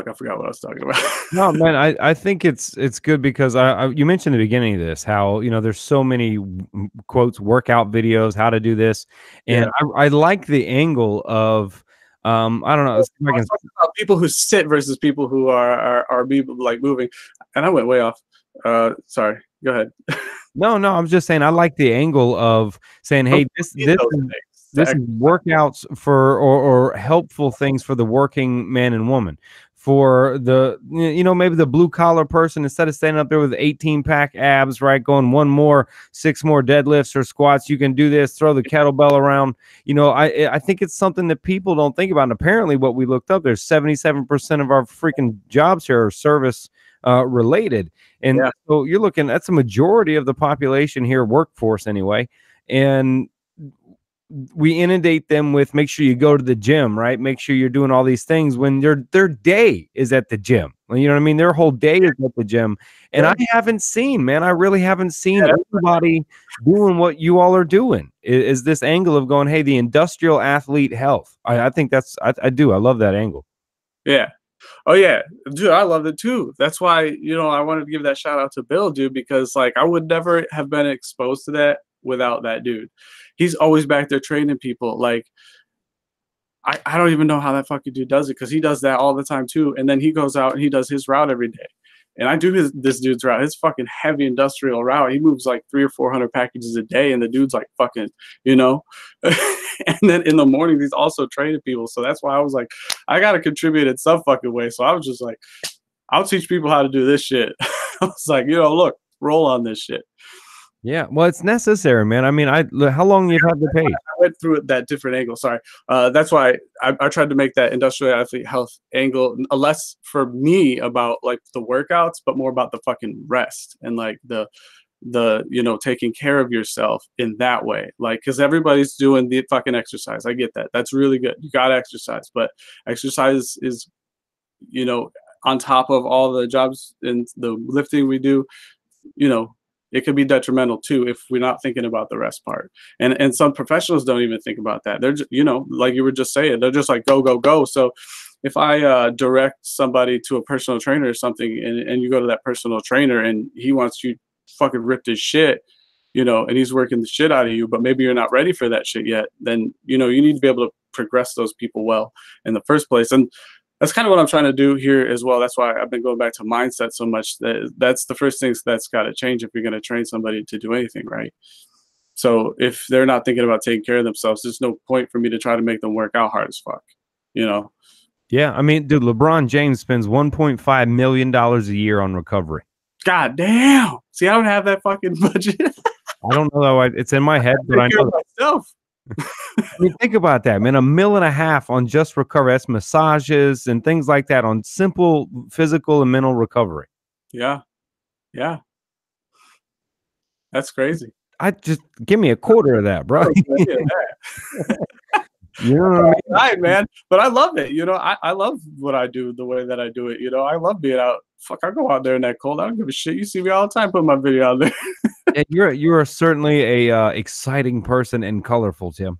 I forgot what I was talking about. No, man, I think it's good because you mentioned at the beginning of this how there's so many quotes workout videos how to do this, and Yeah. I like the angle of I don't know, About people who sit versus people who are like moving, and I went way off. Sorry, go ahead. No, I'm just saying I like the angle of saying, hey, this is workouts for or helpful things for the working man and woman. For the maybe the blue collar person, instead of standing up there with 18-pack abs, right, going 6 more deadlifts or squats, you can do this, throw the kettlebell around. I think it's something that people don't think about. And apparently what we looked up, there's 77% of our freaking jobs here are service related. And so you're looking, that's a majority of the population here, workforce anyway. And we inundate them with make sure you go to the gym, right? Make sure you're doing all these things when their day is at the gym. You know what I mean? Their whole day is at the gym. And I really haven't seen anybody doing what you all are doing. Is this angle of going, hey, the industrial athlete health. I think I do. I love that angle. Yeah. Oh yeah, dude, I loved it too. That's why, I wanted to give that shout out to Bill, dude, because like I would never have been exposed to that without that dude. He's always back there training people. Like I don't even know how that fucking dude does it, because he does that all the time too. And then he goes out and he does his route every day. And I do this dude's route, his fucking heavy industrial route. He moves like 300 or 400 packages a day, and the dude's like fucking, And then in the morning, he's also training people. So that's why I was like, I gotta contribute in some fucking way. So I was just like, I'll teach people how to do this shit. I was like, look, roll on this shit. Yeah, well, it's necessary, man. I mean, how long you've had the page? I went through it that different angle. Sorry, that's why I tried to make that industrial athlete health angle less for me about like the workouts, but more about the fucking rest and like the taking care of yourself in that way. Like, because everybody's doing the fucking exercise. I get that. That's really good. You got to exercise, but exercise is, you know, on top of all the jobs and the lifting we do, you know, it could be detrimental too if we're not thinking about the rest part. And some professionals don't even think about that. They're just, like you were just saying, they're just like go go go. So if I direct somebody to a personal trainer or something, and you go to that personal trainer and he wants you fucking ripped as shit, and he's working the shit out of you, but maybe you're not ready for that shit yet, then you need to be able to progress those people well in the first place. And that's kind of what I'm trying to do here as well. That's why I've been going back to mindset so much. That's the first things that's got to change if you're going to train somebody to do anything, right? So if they're not thinking about taking care of themselves, there's no point for me to try to make them work out hard as fuck, Yeah, I mean, dude, LeBron James spends $1.5 million a year on recovery. God damn. See, I don't have that fucking budget. I don't know how it's in my head, but I know myself. I mean, think about that, man. $1.5 million on just recovery. That's massages and things like that on simple physical and mental recovery. Yeah. Yeah. That's crazy. I just give me a quarter of that, bro. You know what I mean? Right, man. But I love it. I love what I do the way that I do it. I love being out. Fuck, I go out there in that cold. I don't give a shit. You see me all the time putting my video out there. And you are certainly a exciting person and colorful, Tim.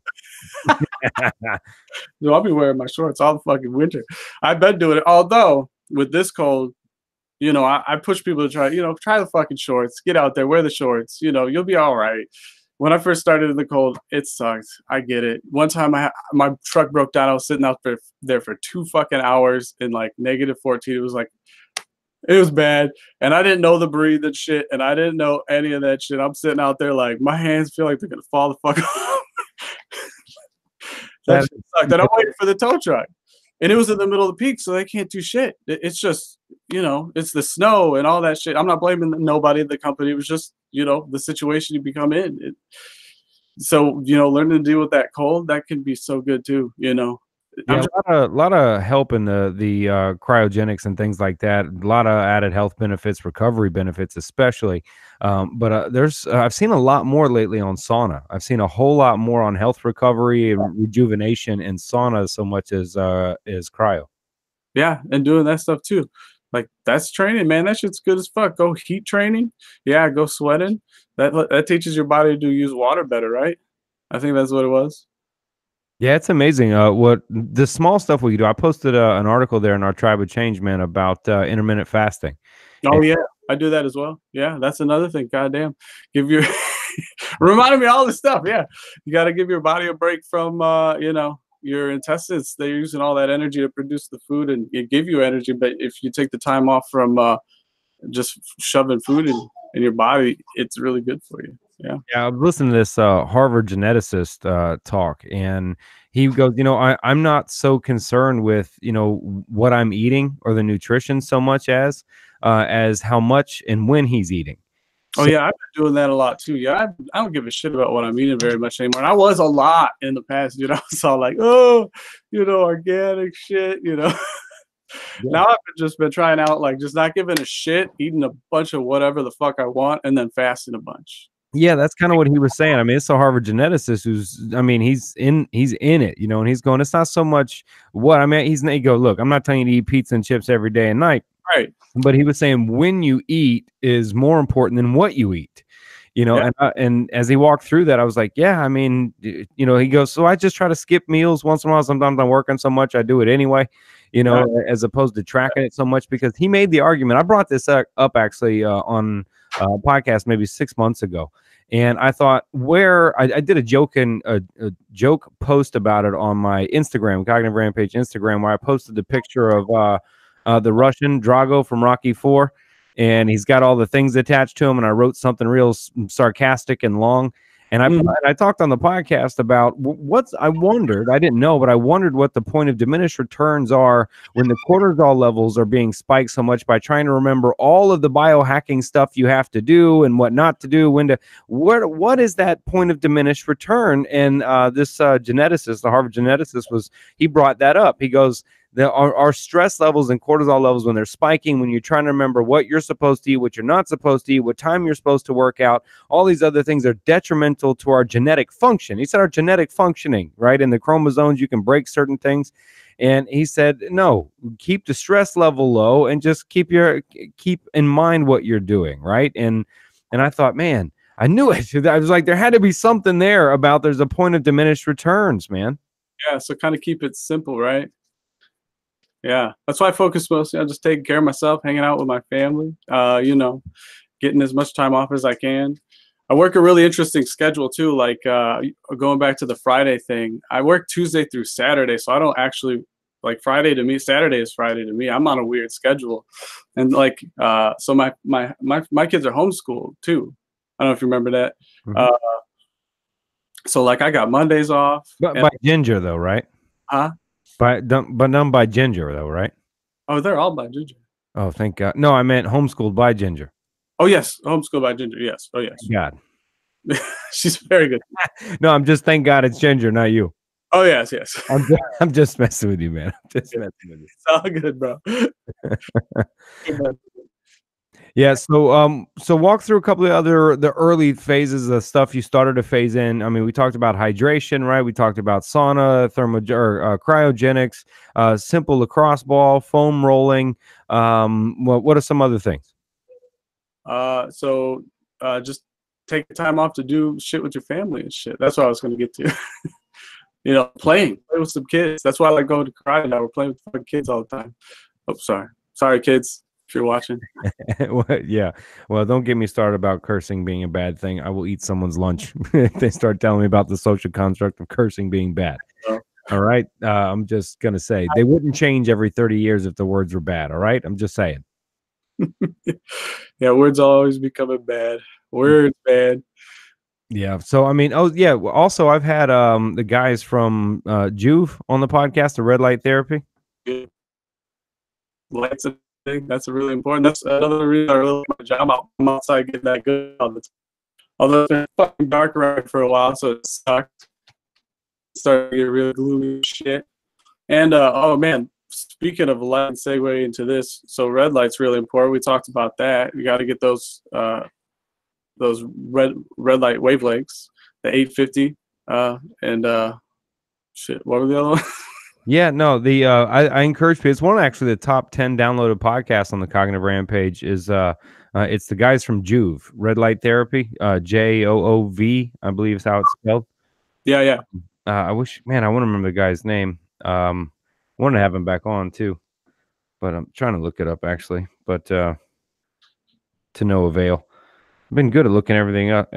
I'll be wearing my shorts all the fucking winter. I've been doing it. Although with this cold, I push people to try the fucking shorts. Get out there, wear the shorts. You'll be all right. When I first started in the cold, it sucked. I get it. One time my truck broke down. I was sitting out there for 2 fucking hours in like -14. It was bad. And I didn't know the breathe and shit. And I didn't know any of that shit. I'm sitting out there like my hands feel like they're going to fall the fuck off. That shit sucked. And I'm waiting for the tow truck. And it was in the middle of the peak, so they can't do shit. It's just, it's the snow and all that shit. I'm not blaming nobody, the company. It was just, the situation you become in. So, learning to deal with that cold, that can be so good too, Yeah, a lot of help in the cryogenics and things like that. A lot of added health benefits, recovery benefits, especially. But I've seen a lot more lately on sauna. I've seen a whole lot more on health recovery and rejuvenation in sauna, so much as cryo. Yeah, and doing that stuff too. Like that's training, man. That shit's good as fuck. Go heat training. Yeah, go sweating. That teaches your body to use water better, right? I think that's what it was. Yeah, it's amazing what the small stuff we do. I posted an article there in our Tribe of Change, man, about intermittent fasting. Oh, yeah, I do that as well. Yeah, that's another thing. Goddamn. Reminded me of all this stuff. Yeah, you got to give your body a break from, your intestines. They're using all that energy to produce the food and it give you energy. But if you take the time off from just shoving food in your body, it's really good for you. Yeah. Yeah, I've listened to this Harvard geneticist talk, and he goes, I'm not so concerned with, what I'm eating or the nutrition so much as how much and when he's eating. Oh, yeah, I've been doing that a lot too. Yeah, I don't give a shit about what I'm eating very much anymore. And I was a lot in the past, so like, organic shit, Yeah. Now I've just been trying out, like, just not giving a shit, eating a bunch of whatever the fuck I want, and then fasting a bunch. Yeah, that's kind of what he was saying. I mean, it's a Harvard geneticist he's in it, and he's going, it's not so much what I mean. He go, look, I'm not telling you to eat pizza and chips every day and night. Right. But he was saying when you eat is more important than what you eat, yeah. And as he walked through that, I was like, yeah, I mean, he goes, so I just try to skip meals once in a while. Sometimes I'm working so much, I do it anyway, as opposed to tracking it so much, because he made the argument. I brought this up actually on a podcast maybe 6 months ago. And I thought, I did a joke post about it on my Instagram, Cognitive Rampage Instagram, where I posted the picture of the Russian Drago from Rocky IV, and he's got all the things attached to him. And I wrote something real sarcastic and long. And I talked on the podcast about I didn't know, but I wondered what the point of diminished returns are when the cortisol levels are being spiked so much by trying to remember all of the biohacking stuff you have to do and what not to do, what is that point of diminished return? And this geneticist, the Harvard geneticist, he brought that up. He goes, our stress levels and cortisol levels, when they're spiking, when you're trying to remember what you're supposed to eat, what you're not supposed to eat, what time you're supposed to work out, all these other things are detrimental to our genetic function. He said our genetic functioning, right? In the chromosomes, you can break certain things. And he said, no, keep the stress level low and just keep in mind what you're doing, right? And I thought, man, I knew it. I was like, there had to be something there about there's a point of diminished returns, man. Yeah, so kind of keep it simple, right? Yeah, that's why I focus mostly on just taking care of myself, hanging out with my family, getting as much time off as I can. I work a really interesting schedule too, like going back to the Friday thing. I work Tuesday through Saturday, so I don't actually like Friday to me. Saturday is Friday to me. I'm on a weird schedule, and like so my kids are homeschooled too. I don't know if you remember that. Mhm. So like I got Mondays off. But And, by Ginger, though, right? huh? But done by Ginger, though, right? Oh, they're all by Ginger. Oh, thank God. No, I meant homeschooled by Ginger. Oh yes, homeschooled by Ginger. Yes. Oh yes. Thank God. She's very good. No, I'm just thank God it's Ginger, not you. Oh yes, yes. I'm just messing with you, man. I'm just messing with you. It's all good, bro. Yeah, so walk through a couple of the early phases of stuff you started to phase in. I mean, we talked about hydration, right? We talked about sauna, cryogenics, simple lacrosse ball, foam rolling. What are some other things? So just take time off to do shit with your family and shit. That's what I was gonna get to. Play with some kids. That's why I like going to karate now. We're playing with fucking kids all the time. Oh, sorry, kids, if you're watching. Yeah. Well, don't get me started about cursing being a bad thing. I will eat someone's lunch if they start telling me about the social construct of cursing being bad. Oh. All right. I'm just gonna say they wouldn't change every 30 years if the words were bad. All right. I'm just saying. Yeah, words always becoming bad. Words bad. Yeah. So I mean, oh yeah. Also, I've had the guys from Juve on the podcast, the Red Light Therapy. Good. Lights a thing. That's really important. That's another reason I really like my job. I'm outside getting that good all the time. Although it's been fucking dark around for a while, so it sucked. It started to get really gloomy shit. And oh man, speaking of light and segue into this, so red light's really important. We talked about that. You got to get those red light wavelengths, the 850, and shit. What were the other ones? Yeah, no, I encourage people. It's one of actually the top 10 downloaded podcasts on the Cognitive Rampage is it's the guys from Juve, Red Light Therapy, JOOV, I believe is how it's spelled. Yeah. I wish, man, I want to remember the guy's name. Want to have him back on too, but I'm trying to look it up actually, but to no avail. I've been good at looking everything up,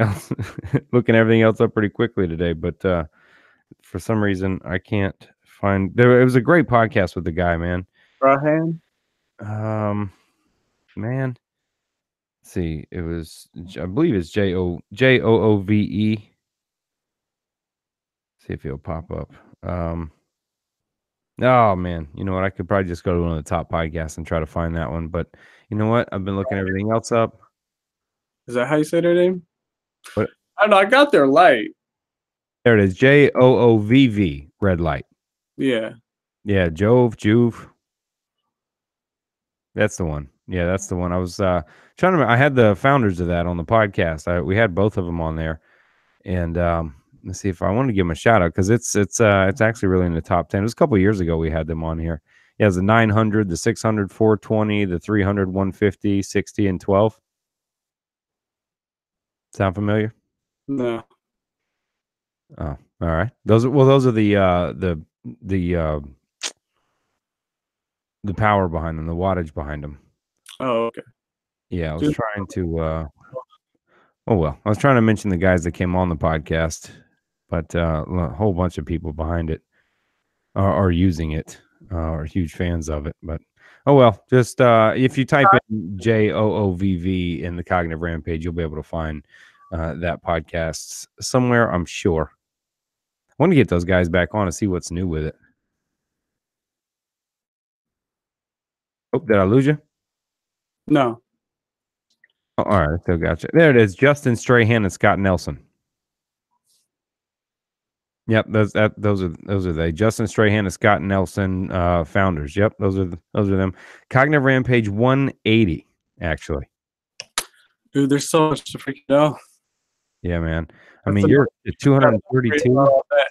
looking everything else up pretty quickly today, but for some reason I can't find there. It was a great podcast with the guy, man. Rahan. Man, let's see, it was I believe it's JOOVE. See if he'll pop up. Oh man, you know what? I could probably just go to one of the top podcasts and try to find that one. But you know what? I've been looking everything else up. Is that how you say their name? What? I don't know. I got their light. There it is. JOOVV. Red Light. Yeah. Yeah, Juve. That's the one. Yeah, that's the one. I was trying to. I had the founders of that on the podcast. We had both of them on there, and let's see if I want to give them a shout out because it's actually really in the top 10. It was a couple of years ago we had them on here. Yeah, it was the 900, the 600, 420, the 300, 150, 60, and 12. Sound familiar? No. Oh, all right. Those are the power behind them, the wattage behind them. Oh, okay. Yeah, I was trying to oh well, I was trying to mention the guys that came on the podcast, but a whole bunch of people behind it are using it, are huge fans of it. But oh well, just if you type in JOOVV in the Cognitive Rampage, you'll be able to find that podcast somewhere, I'm sure. I want to get those guys back on and see what's new with it. Oh, did I lose you? No. Oh, all right, I still got you. There it is. Justin Strahan and Scott Nelson. Yep, those are they. Justin Strahan and Scott Nelson, founders. Yep, those are them. Cognitive Rampage 180, actually. Dude, there's so much to freaking know. Yeah, man. I That's mean, another you're at thing I gotta read about 232. all that.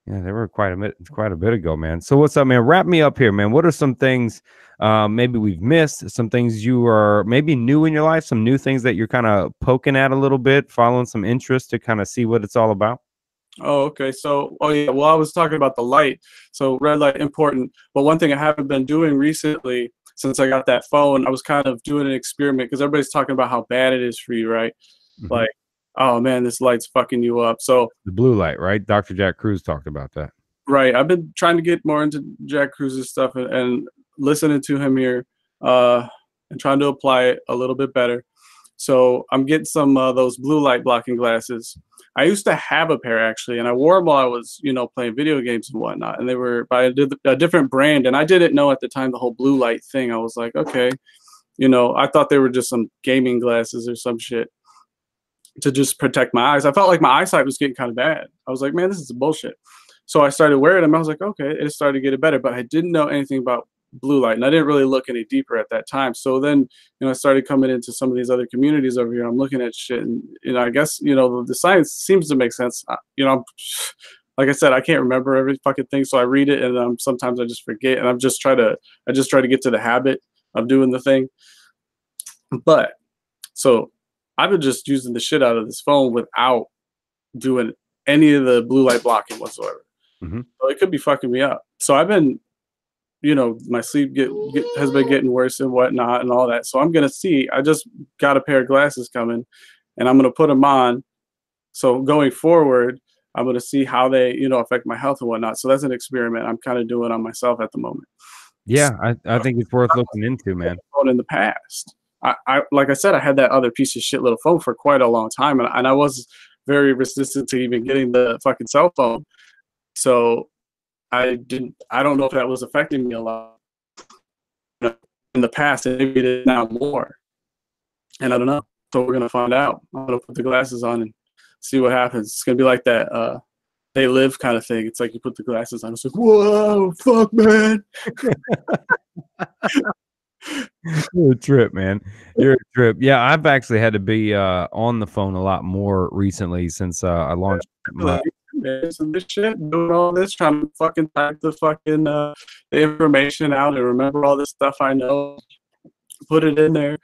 Yeah, they were quite a bit ago, man. So what's up, man? Wrap me up here, man. What are some things maybe we've missed? Some things you are maybe new in your life, some new things that you're kind of poking at a little bit, following some interest to kind of see what it's all about? Oh, okay. So, oh yeah. Well, I was talking about the light. So red light important. But one thing I haven't been doing recently, since I got that phone, I was kind of doing an experiment because everybody's talking about how bad it is for you, right? Hmm. Like, oh man, this light's fucking you up. So, The blue light, right? Dr. Jack Cruz talked about that. right, I've been trying to get more into Jack Cruz's stuff and listening to him here, uh, and trying to apply it a little bit better. So I'm getting some those blue light blocking glasses. I used to have a pair actually, and I wore them while I was, playing video games and whatnot. And they were by a different brand, and I didn't know at the time the whole blue light thing. I was like, okay, I thought they were just some gaming glasses or some shit to just protect my eyes. I felt like my eyesight was getting kind of bad. I was like, man, this is bullshit. So I started wearing them. I was like, okay, it started to get better, but I didn't know anything about blue light, and I didn't really look any deeper at that time. So then, I started coming into some of these other communities over here. I'm looking at shit, and I guess the science seems to make sense. Like I said, I can't remember every fucking thing, so I read it, and sometimes I just forget, and I just try to get to the habit of doing the thing. But so I've been just using the shit out of this phone without doing any of the blue light blocking whatsoever. Hmm. So it could be fucking me up. So I've been, my sleep has been getting worse and whatnot and all that. So I'm gonna see. I just got a pair of glasses coming, and I'm gonna put them on. So going forward, I'm gonna see how they, affect my health and whatnot. So that's an experiment I'm kind of doing on myself at the moment. Yeah, I think it's worth looking into, man. Phone in the past. I like I said, I had that other piece of shit little phone for quite a long time, and I was very resistant to even getting the fucking cell phone. So I don't know if that was affecting me a lot in the past, and maybe it is now more. And I don't know. So we're gonna find out. I'm gonna put the glasses on and see what happens. It's gonna be like that They Live kind of thing. It's like you put the glasses on, it's like, whoa, fuck man. You're a trip, man. You're a trip. Yeah, I've actually had to be on the phone a lot more recently since I launched my. Like, man, so this shit, doing all this, trying to fucking type the information out and remember all this stuff I know, put it in there.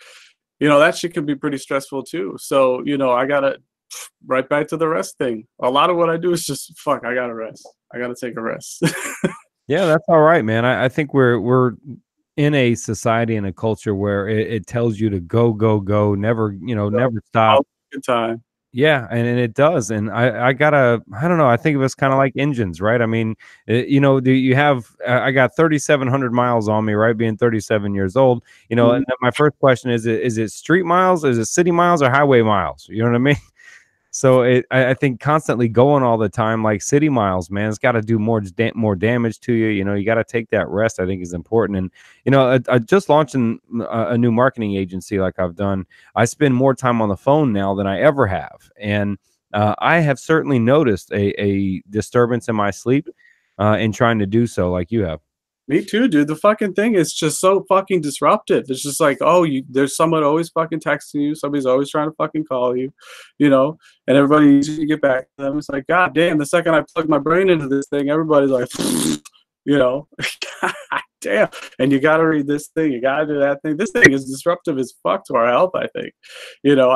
That shit can be pretty stressful too. So, I gotta right back to the rest thing. A lot of what I do is just fuck, I gotta rest. I gotta take a rest. Yeah, that's all right, man. I think we're in a society and a culture where it tells you to go, go, go, never, never All stop. good time. Yeah, and it does. And I don't know. I think of us kind of like engines, right? I mean, do you have? I got 3,700 miles on me, right? Being 37 years old, Mhm. And then my first question is it street miles? Is it city miles or highway miles? You know what I mean? So I think constantly going all the time, like city miles, man, it's got to do more damage to you. You got to take that rest. I think is important. And I just launching a new marketing agency, like I've done. I spend more time on the phone now than I ever have, and I have certainly noticed a disturbance in my sleep in trying to do so, like you have. Me too, dude. The fucking thing is just so fucking disruptive. It's just like, oh, there's someone always fucking texting you. Somebody's always trying to fucking call you, and everybody needs you to get back to them. It's like, God damn, the second I plug my brain into this thing, everybody's like, God damn. And you got to read this thing. You got to do that thing. This thing is disruptive as fuck to our health, I think. You know,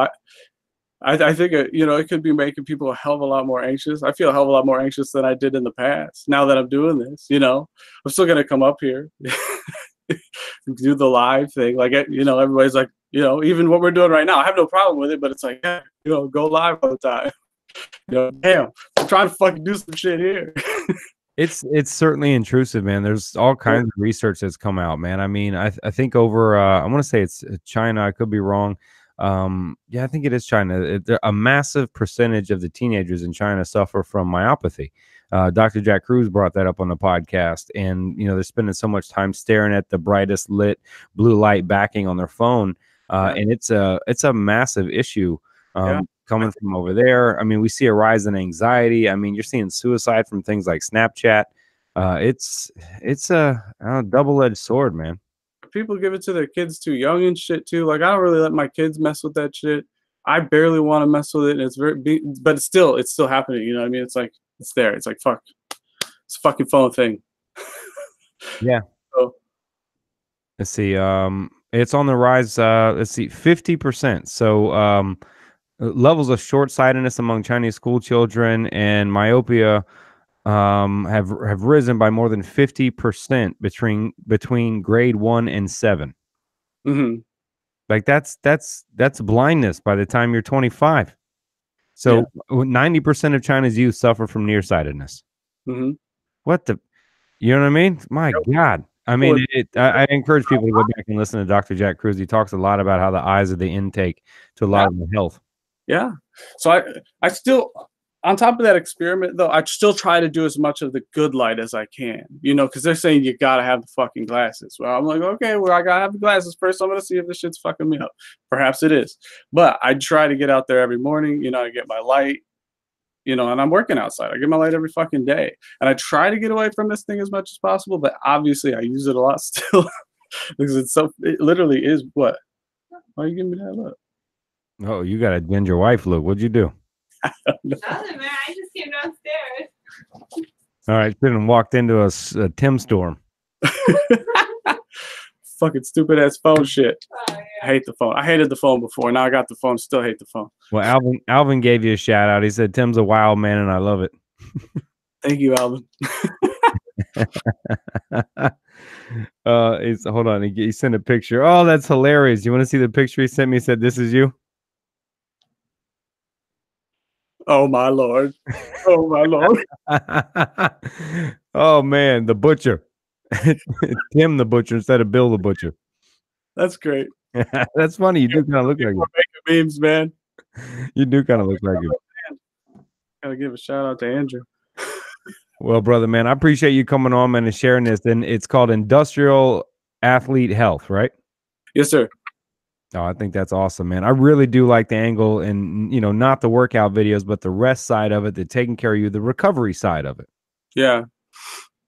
I think it could be making people a hell of a lot more anxious. I feel a hell of a lot more anxious than I did in the past. Now that I'm doing this, I'm still gonna come up here, do the live thing. Like everybody's like, even what we're doing right now, I have no problem with it. But it's like, yeah, go live all the time. Damn, I'm trying to fucking do some shit here. It's certainly intrusive, man. There's all kinds of research that's come out, man. I mean, I think over I want to say it's China. I could be wrong. Yeah, I think it is China. A massive percentage of the teenagers in China suffer from myopathy. Dr. Jack Cruz brought that up on the podcast, and they're spending so much time staring at the brightest lit blue light backing on their phone, and it's a massive issue. Yeah. coming from over there. I mean, we see a rise in anxiety. I mean, you're seeing suicide from things like Snapchat. It's a double-edged sword, man. People give it to their kids too young and shit too. Like I don't really let my kids mess with that shit. I barely want to mess with it, and but it's still happening. You know what I mean? It's like it's there. It's like fuck, it's a fucking phone thing. Yeah. So, Let's see. It's on the rise. Let's see, 50%. So, levels of short-sightedness among Chinese school children and myopia have risen by more than 50% between grade 1 and 7. mhm, Like that's blindness by the time you're 25. yeah, So 90% of China's youth suffer from nearsightedness. mhm. What the, you know what I mean? My God. I mean, I encourage people to go back and listen to Dr. Jack Cruz. He talks a lot about how the eyes are the intake to a lot of the health. Yeah. So I still, on top of that experiment though, I still try to do as much of the good light as I can, you know, because they're saying you gotta have the fucking glasses. Well, I'm like, okay, well, I gotta have the glasses first. I'm gonna see if this shit's fucking me up. Perhaps it is. But I try to get out there every morning, you know, I get my light, you know, and I'm working outside. I get my light every fucking day. And I try to get away from this thing as much as possible, but obviously I use it a lot still because it literally is what? Why are you giving me that look? Oh, you got a ginger wife look. What'd you do? Nothing, man. I just came downstairs. All right, should have walked into a Tim storm. Fucking stupid ass phone shit. Oh, yeah. I hate the phone. I hated the phone before. Now I got the phone. Still hate the phone. Well, Alvin gave you a shout out. He said Tim's a wild man, and I love it. Thank you, Alvin. Hold on. He sent a picture. Oh, that's hilarious. You want to see the picture he sent me? He said, "This is you." Oh my lord. Oh my lord. Oh man, the butcher. Tim the butcher instead of Bill the butcher. That's great. That's funny. You do kind of look like People are making memes, man. it. You do kind of look like it. Gotta give a shout out to Andrew. Well, brother, man, I appreciate you coming on, man, and sharing this. And it's called Industrial Athlete Health, right? Yes, sir. Oh, I think that's awesome, man. I really do like the angle and, you know, not the workout videos, but the rest side of it, the taking care of you, the recovery side of it. Yeah.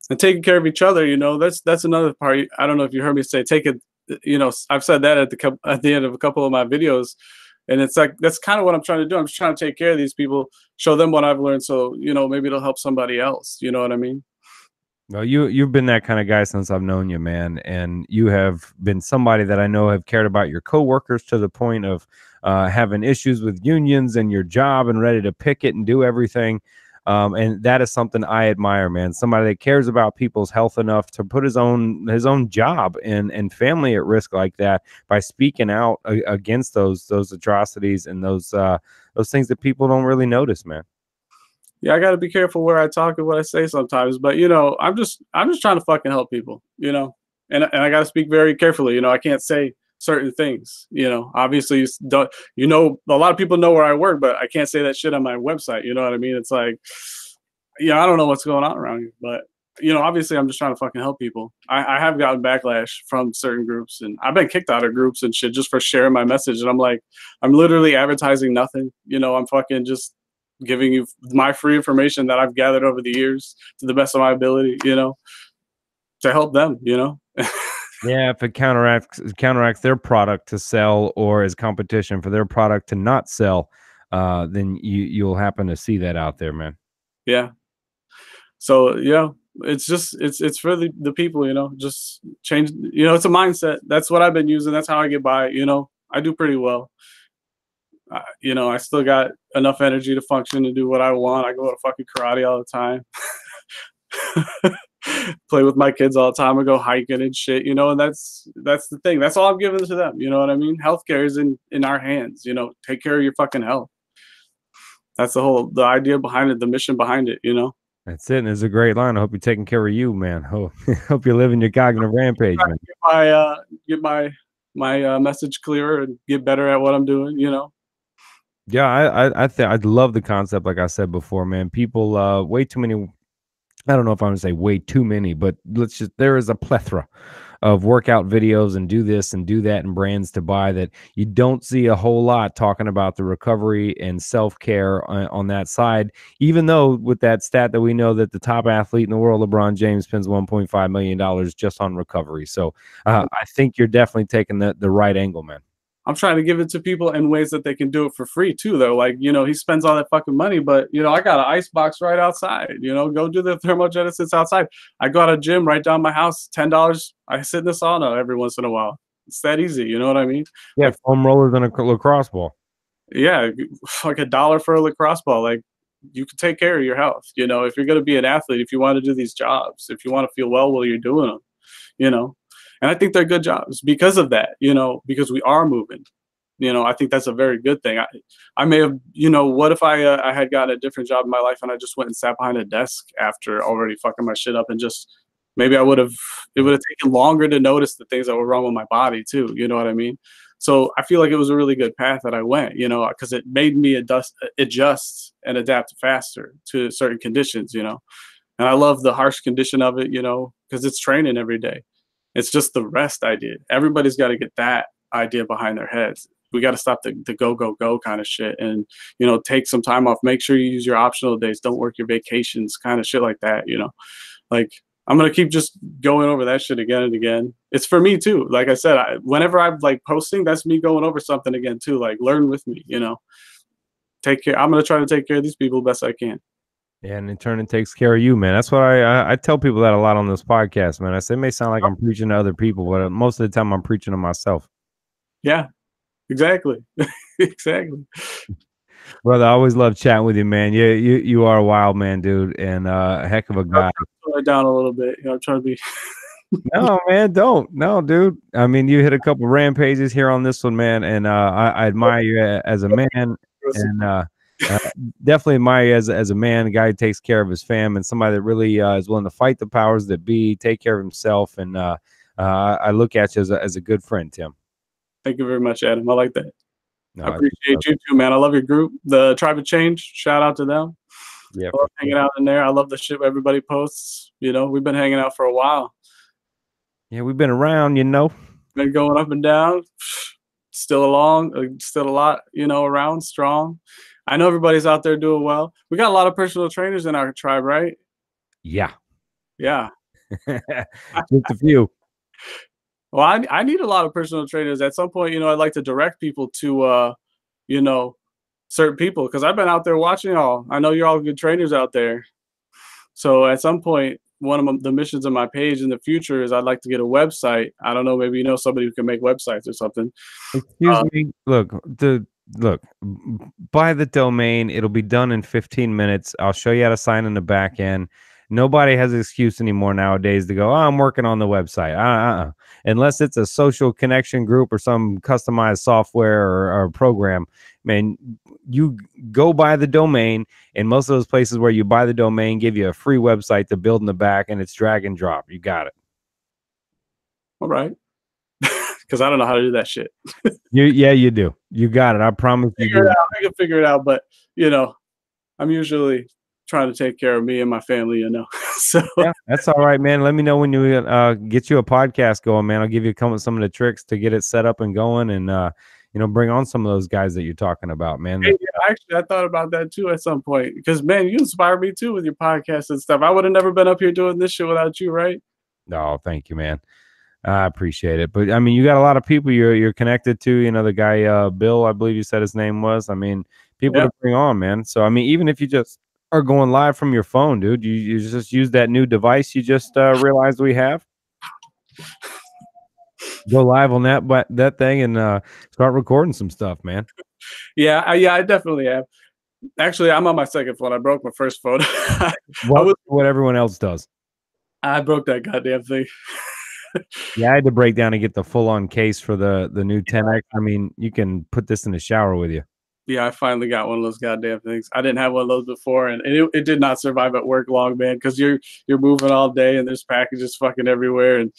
And taking care of each other, you know, that's another part. I don't know if you heard me say take it, you know, I've said that at the end of a couple of my videos. And it's like that's kind of what I'm trying to do. I'm just trying to take care of these people, show them what I've learned, so you know maybe it'll help somebody else. You know what I mean? Well, you've been that kind of guy since I've known you, man, and you have been somebody that I know have cared about your coworkers to the point of having issues with unions and your job and ready to picket and do everything. And that is something I admire, man. Somebody that cares about people's health enough to put his own job and family at risk like that by speaking out against those atrocities and those things that people don't really notice, man. Yeah, I got to be careful where I talk and what I say sometimes. But you know, I'm just trying to fucking help people. You know, and I got to speak very carefully. You know, I can't say certain things. You know, obviously, you know, a lot of people know where I work, but I can't say that shit on my website. You know what I mean? It's like, yeah, I don't know what's going on around here, but you know, obviously, I'm just trying to fucking help people. I have gotten backlash from certain groups, and I've been kicked out of groups and shit just for sharing my message. And I'm like, I'm literally advertising nothing. You know, I'm fucking just giving you my free information that I've gathered over the years to the best of my ability, you know, to help them, you know. Yeah, if it counteracts their product to sell or as competition for their product to not sell, then you'll happen to see that out there, man. Yeah. So yeah, it's just it's for the people, you know, just change, you know, it's a mindset. That's what I've been using. That's how I get by, you know. I do pretty well. You know, I still got enough energy to function and do what I want. I go to fucking karate all the time. Play with my kids all the time. I go hiking and shit, you know, and that's the thing. That's all I'm giving to them. You know what I mean? Healthcare is in our hands, you know, take care of your fucking health. That's the idea behind it, the mission behind it, you know. That's it. And it's a great line. I hope you're taking care of you, man. Hope you're living your cognitive rampage, man. Get my message clearer and get better at what I'm doing, you know. Yeah, I love the concept. Like I said before, man, people way too many. I don't know if I'm gonna say way too many, but there is a plethora of workout videos and do this and do that and brands to buy that you don't see a whole lot talking about the recovery and self-care on that side, even though with that stat that we know that the top athlete in the world, LeBron James, spends $1.5 million just on recovery. So I think you're definitely taking the right angle, man. I'm trying to give it to people in ways that they can do it for free too, though. Like, he spends all that fucking money, but I got an ice box right outside. Go do the thermogenesis outside. I go to a gym right down my house, $10. I sit in the sauna every once in a while. It's that easy, you know what I mean? Yeah, Like, foam rollers and a lacrosse ball. yeah, like $1 for a lacrosse ball. Like, you can take care of your health. If you're gonna be an athlete, if you want to do these jobs, if you want to feel well while you're doing them, you know. And I think they're good jobs because of that, because we are moving. I think that's a very good thing. I may have, what if I had gotten a different job in my life and I just went and sat behind a desk after already fucking my shit up, and just maybe it would have taken longer to notice the things that were wrong with my body too. You know what I mean? So I feel like it was a really good path that I went, because it made me adjust and adapt faster to certain conditions, And I love the harsh condition of it, because it's training every day. It's just the rest idea. Everybody's got to get that idea behind their heads. We got to stop the go, go, go kind of shit, and, take some time off. Make sure you use your optional days. Don't work your vacations, kind of shit like that, Like, I'm going to keep just going over that shit again and again. It's for me too. Like I said, whenever I'm like posting, that's me going over something again too. Like, learn with me, Take care. I'm going to try to take care of these people best I can. Yeah, and in turn, it takes care of you, man. That's what I tell people that a lot on this podcast, man. I say it may sound like I'm preaching to other people, but most of the time I'm preaching to myself. Yeah, exactly. Exactly. Brother, I always love chatting with you, man. You are a wild man, dude, and a heck of a guy. Slow it down a little bit. I'm trying to be. No, man, don't. No, dude. I mean, you hit a couple rampages here on this one, man, and I admire you as a man, and definitely admire you as a man, a guy who takes care of his fam, and somebody that really is willing to fight the powers that be, take care of himself, and I look at you as a good friend, Tim. Thank you very much, Adam. I like that. No, I appreciate you too, man. I love your group, the Tribe of Change. Shout out to them. Yeah, I love hanging out in there. I love the shit everybody posts. We've been hanging out for a while. Yeah, we've been around, Been going up and down. Still a lot, around, strong. I know everybody's out there doing well. We got a lot of personal trainers in our tribe, right? Yeah. Yeah. Just a few. Well, I need a lot of personal trainers. At some point, I'd like to direct people to, certain people, because I've been out there watching y'all. I know you're all good trainers out there. So at some point, one of the missions of my page in the future is I'd like to get a website. I don't know, maybe somebody who can make websites or something. Excuse me. Look, buy the domain. It'll be done in 15 minutes. I'll show you how to sign in the back end. Nobody has an excuse anymore nowadays to go, I'm working on the website. Unless it's a social connection group or some customized software or program, man, you go buy the domain. And most of those places where you buy the domain give you a free website to build in the back, and it's drag and drop. You got it. All right. Because I don't know how to do that shit. You do. You got it. I promise you. I can figure it out, but I'm usually trying to take care of me and my family, So yeah, that's all right, man. Let me know when you get you a podcast going, man. I'll give you some of the tricks to get it set up and going, and bring on some of those guys that you're talking about, man. Hey, yeah, actually, I thought about that too at some point, because man, you inspired me too with your podcast and stuff. I would have never been up here doing this shit without you, right? No, thank you, man. I appreciate it. But I mean, you got a lot of people you're connected to, the guy, Bill, I believe you said his name was. I mean, people to bring on, man. So, I mean, even if you just are going live from your phone, dude, you just use that new device you just realized we have. Go live on that thing and start recording some stuff, man. Yeah, I definitely have. Actually, I'm on my second phone. I broke my first phone. What everyone else does. I broke that goddamn thing. Yeah, I had to break down and get the full-on case for the new 10X. I mean, you can put this in the shower with you. Yeah, I finally got one of those goddamn things. I didn't have one of those before, and it did not survive at work long, man, because you're moving all day and there's packages fucking everywhere, and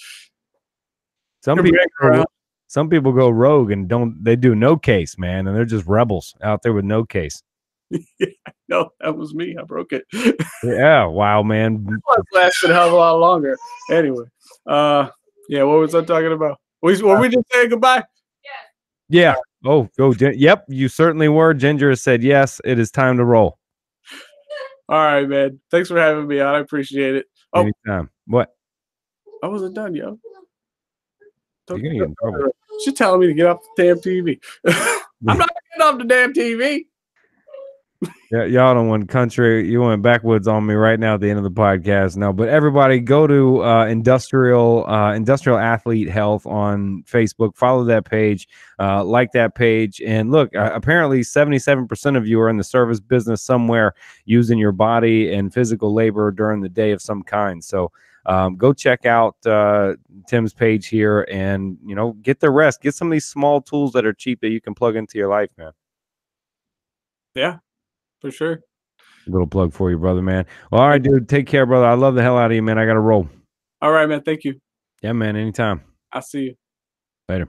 some people go rogue and they do no case, man, and they're just rebels out there with no case. Yeah, no, that was me. I broke it. Yeah, wow, man. It lasted a hell of a lot longer. Anyway, Yeah, what was I talking about? Were we just saying goodbye? Yeah. Oh, go. Yep, you certainly were. Ginger has said yes. It is time to roll. All right, man. Thanks for having me on. I appreciate it. Oh, Anytime. What? I wasn't done, yo. You're gonna get in trouble. She's telling me to get off the damn TV. I'm not getting off the damn TV. Yeah, y'all don't want country. You went backwoods on me right now at the end of the podcast. No, but everybody go to industrial athlete health on Facebook. Follow that page, like that page, and look. Apparently, 77% of you are in the service business somewhere, using your body and physical labor during the day of some kind. So. Go check out Tim's page here, and get the rest. Get some of these small tools that are cheap that you can plug into your life, man. Yeah, for sure. A little plug for you, brother, man. Well, all right, dude. Take care, brother. I love the hell out of you, man. I got to roll. All right, man. Thank you. Yeah, man. Anytime. I'll see you Later.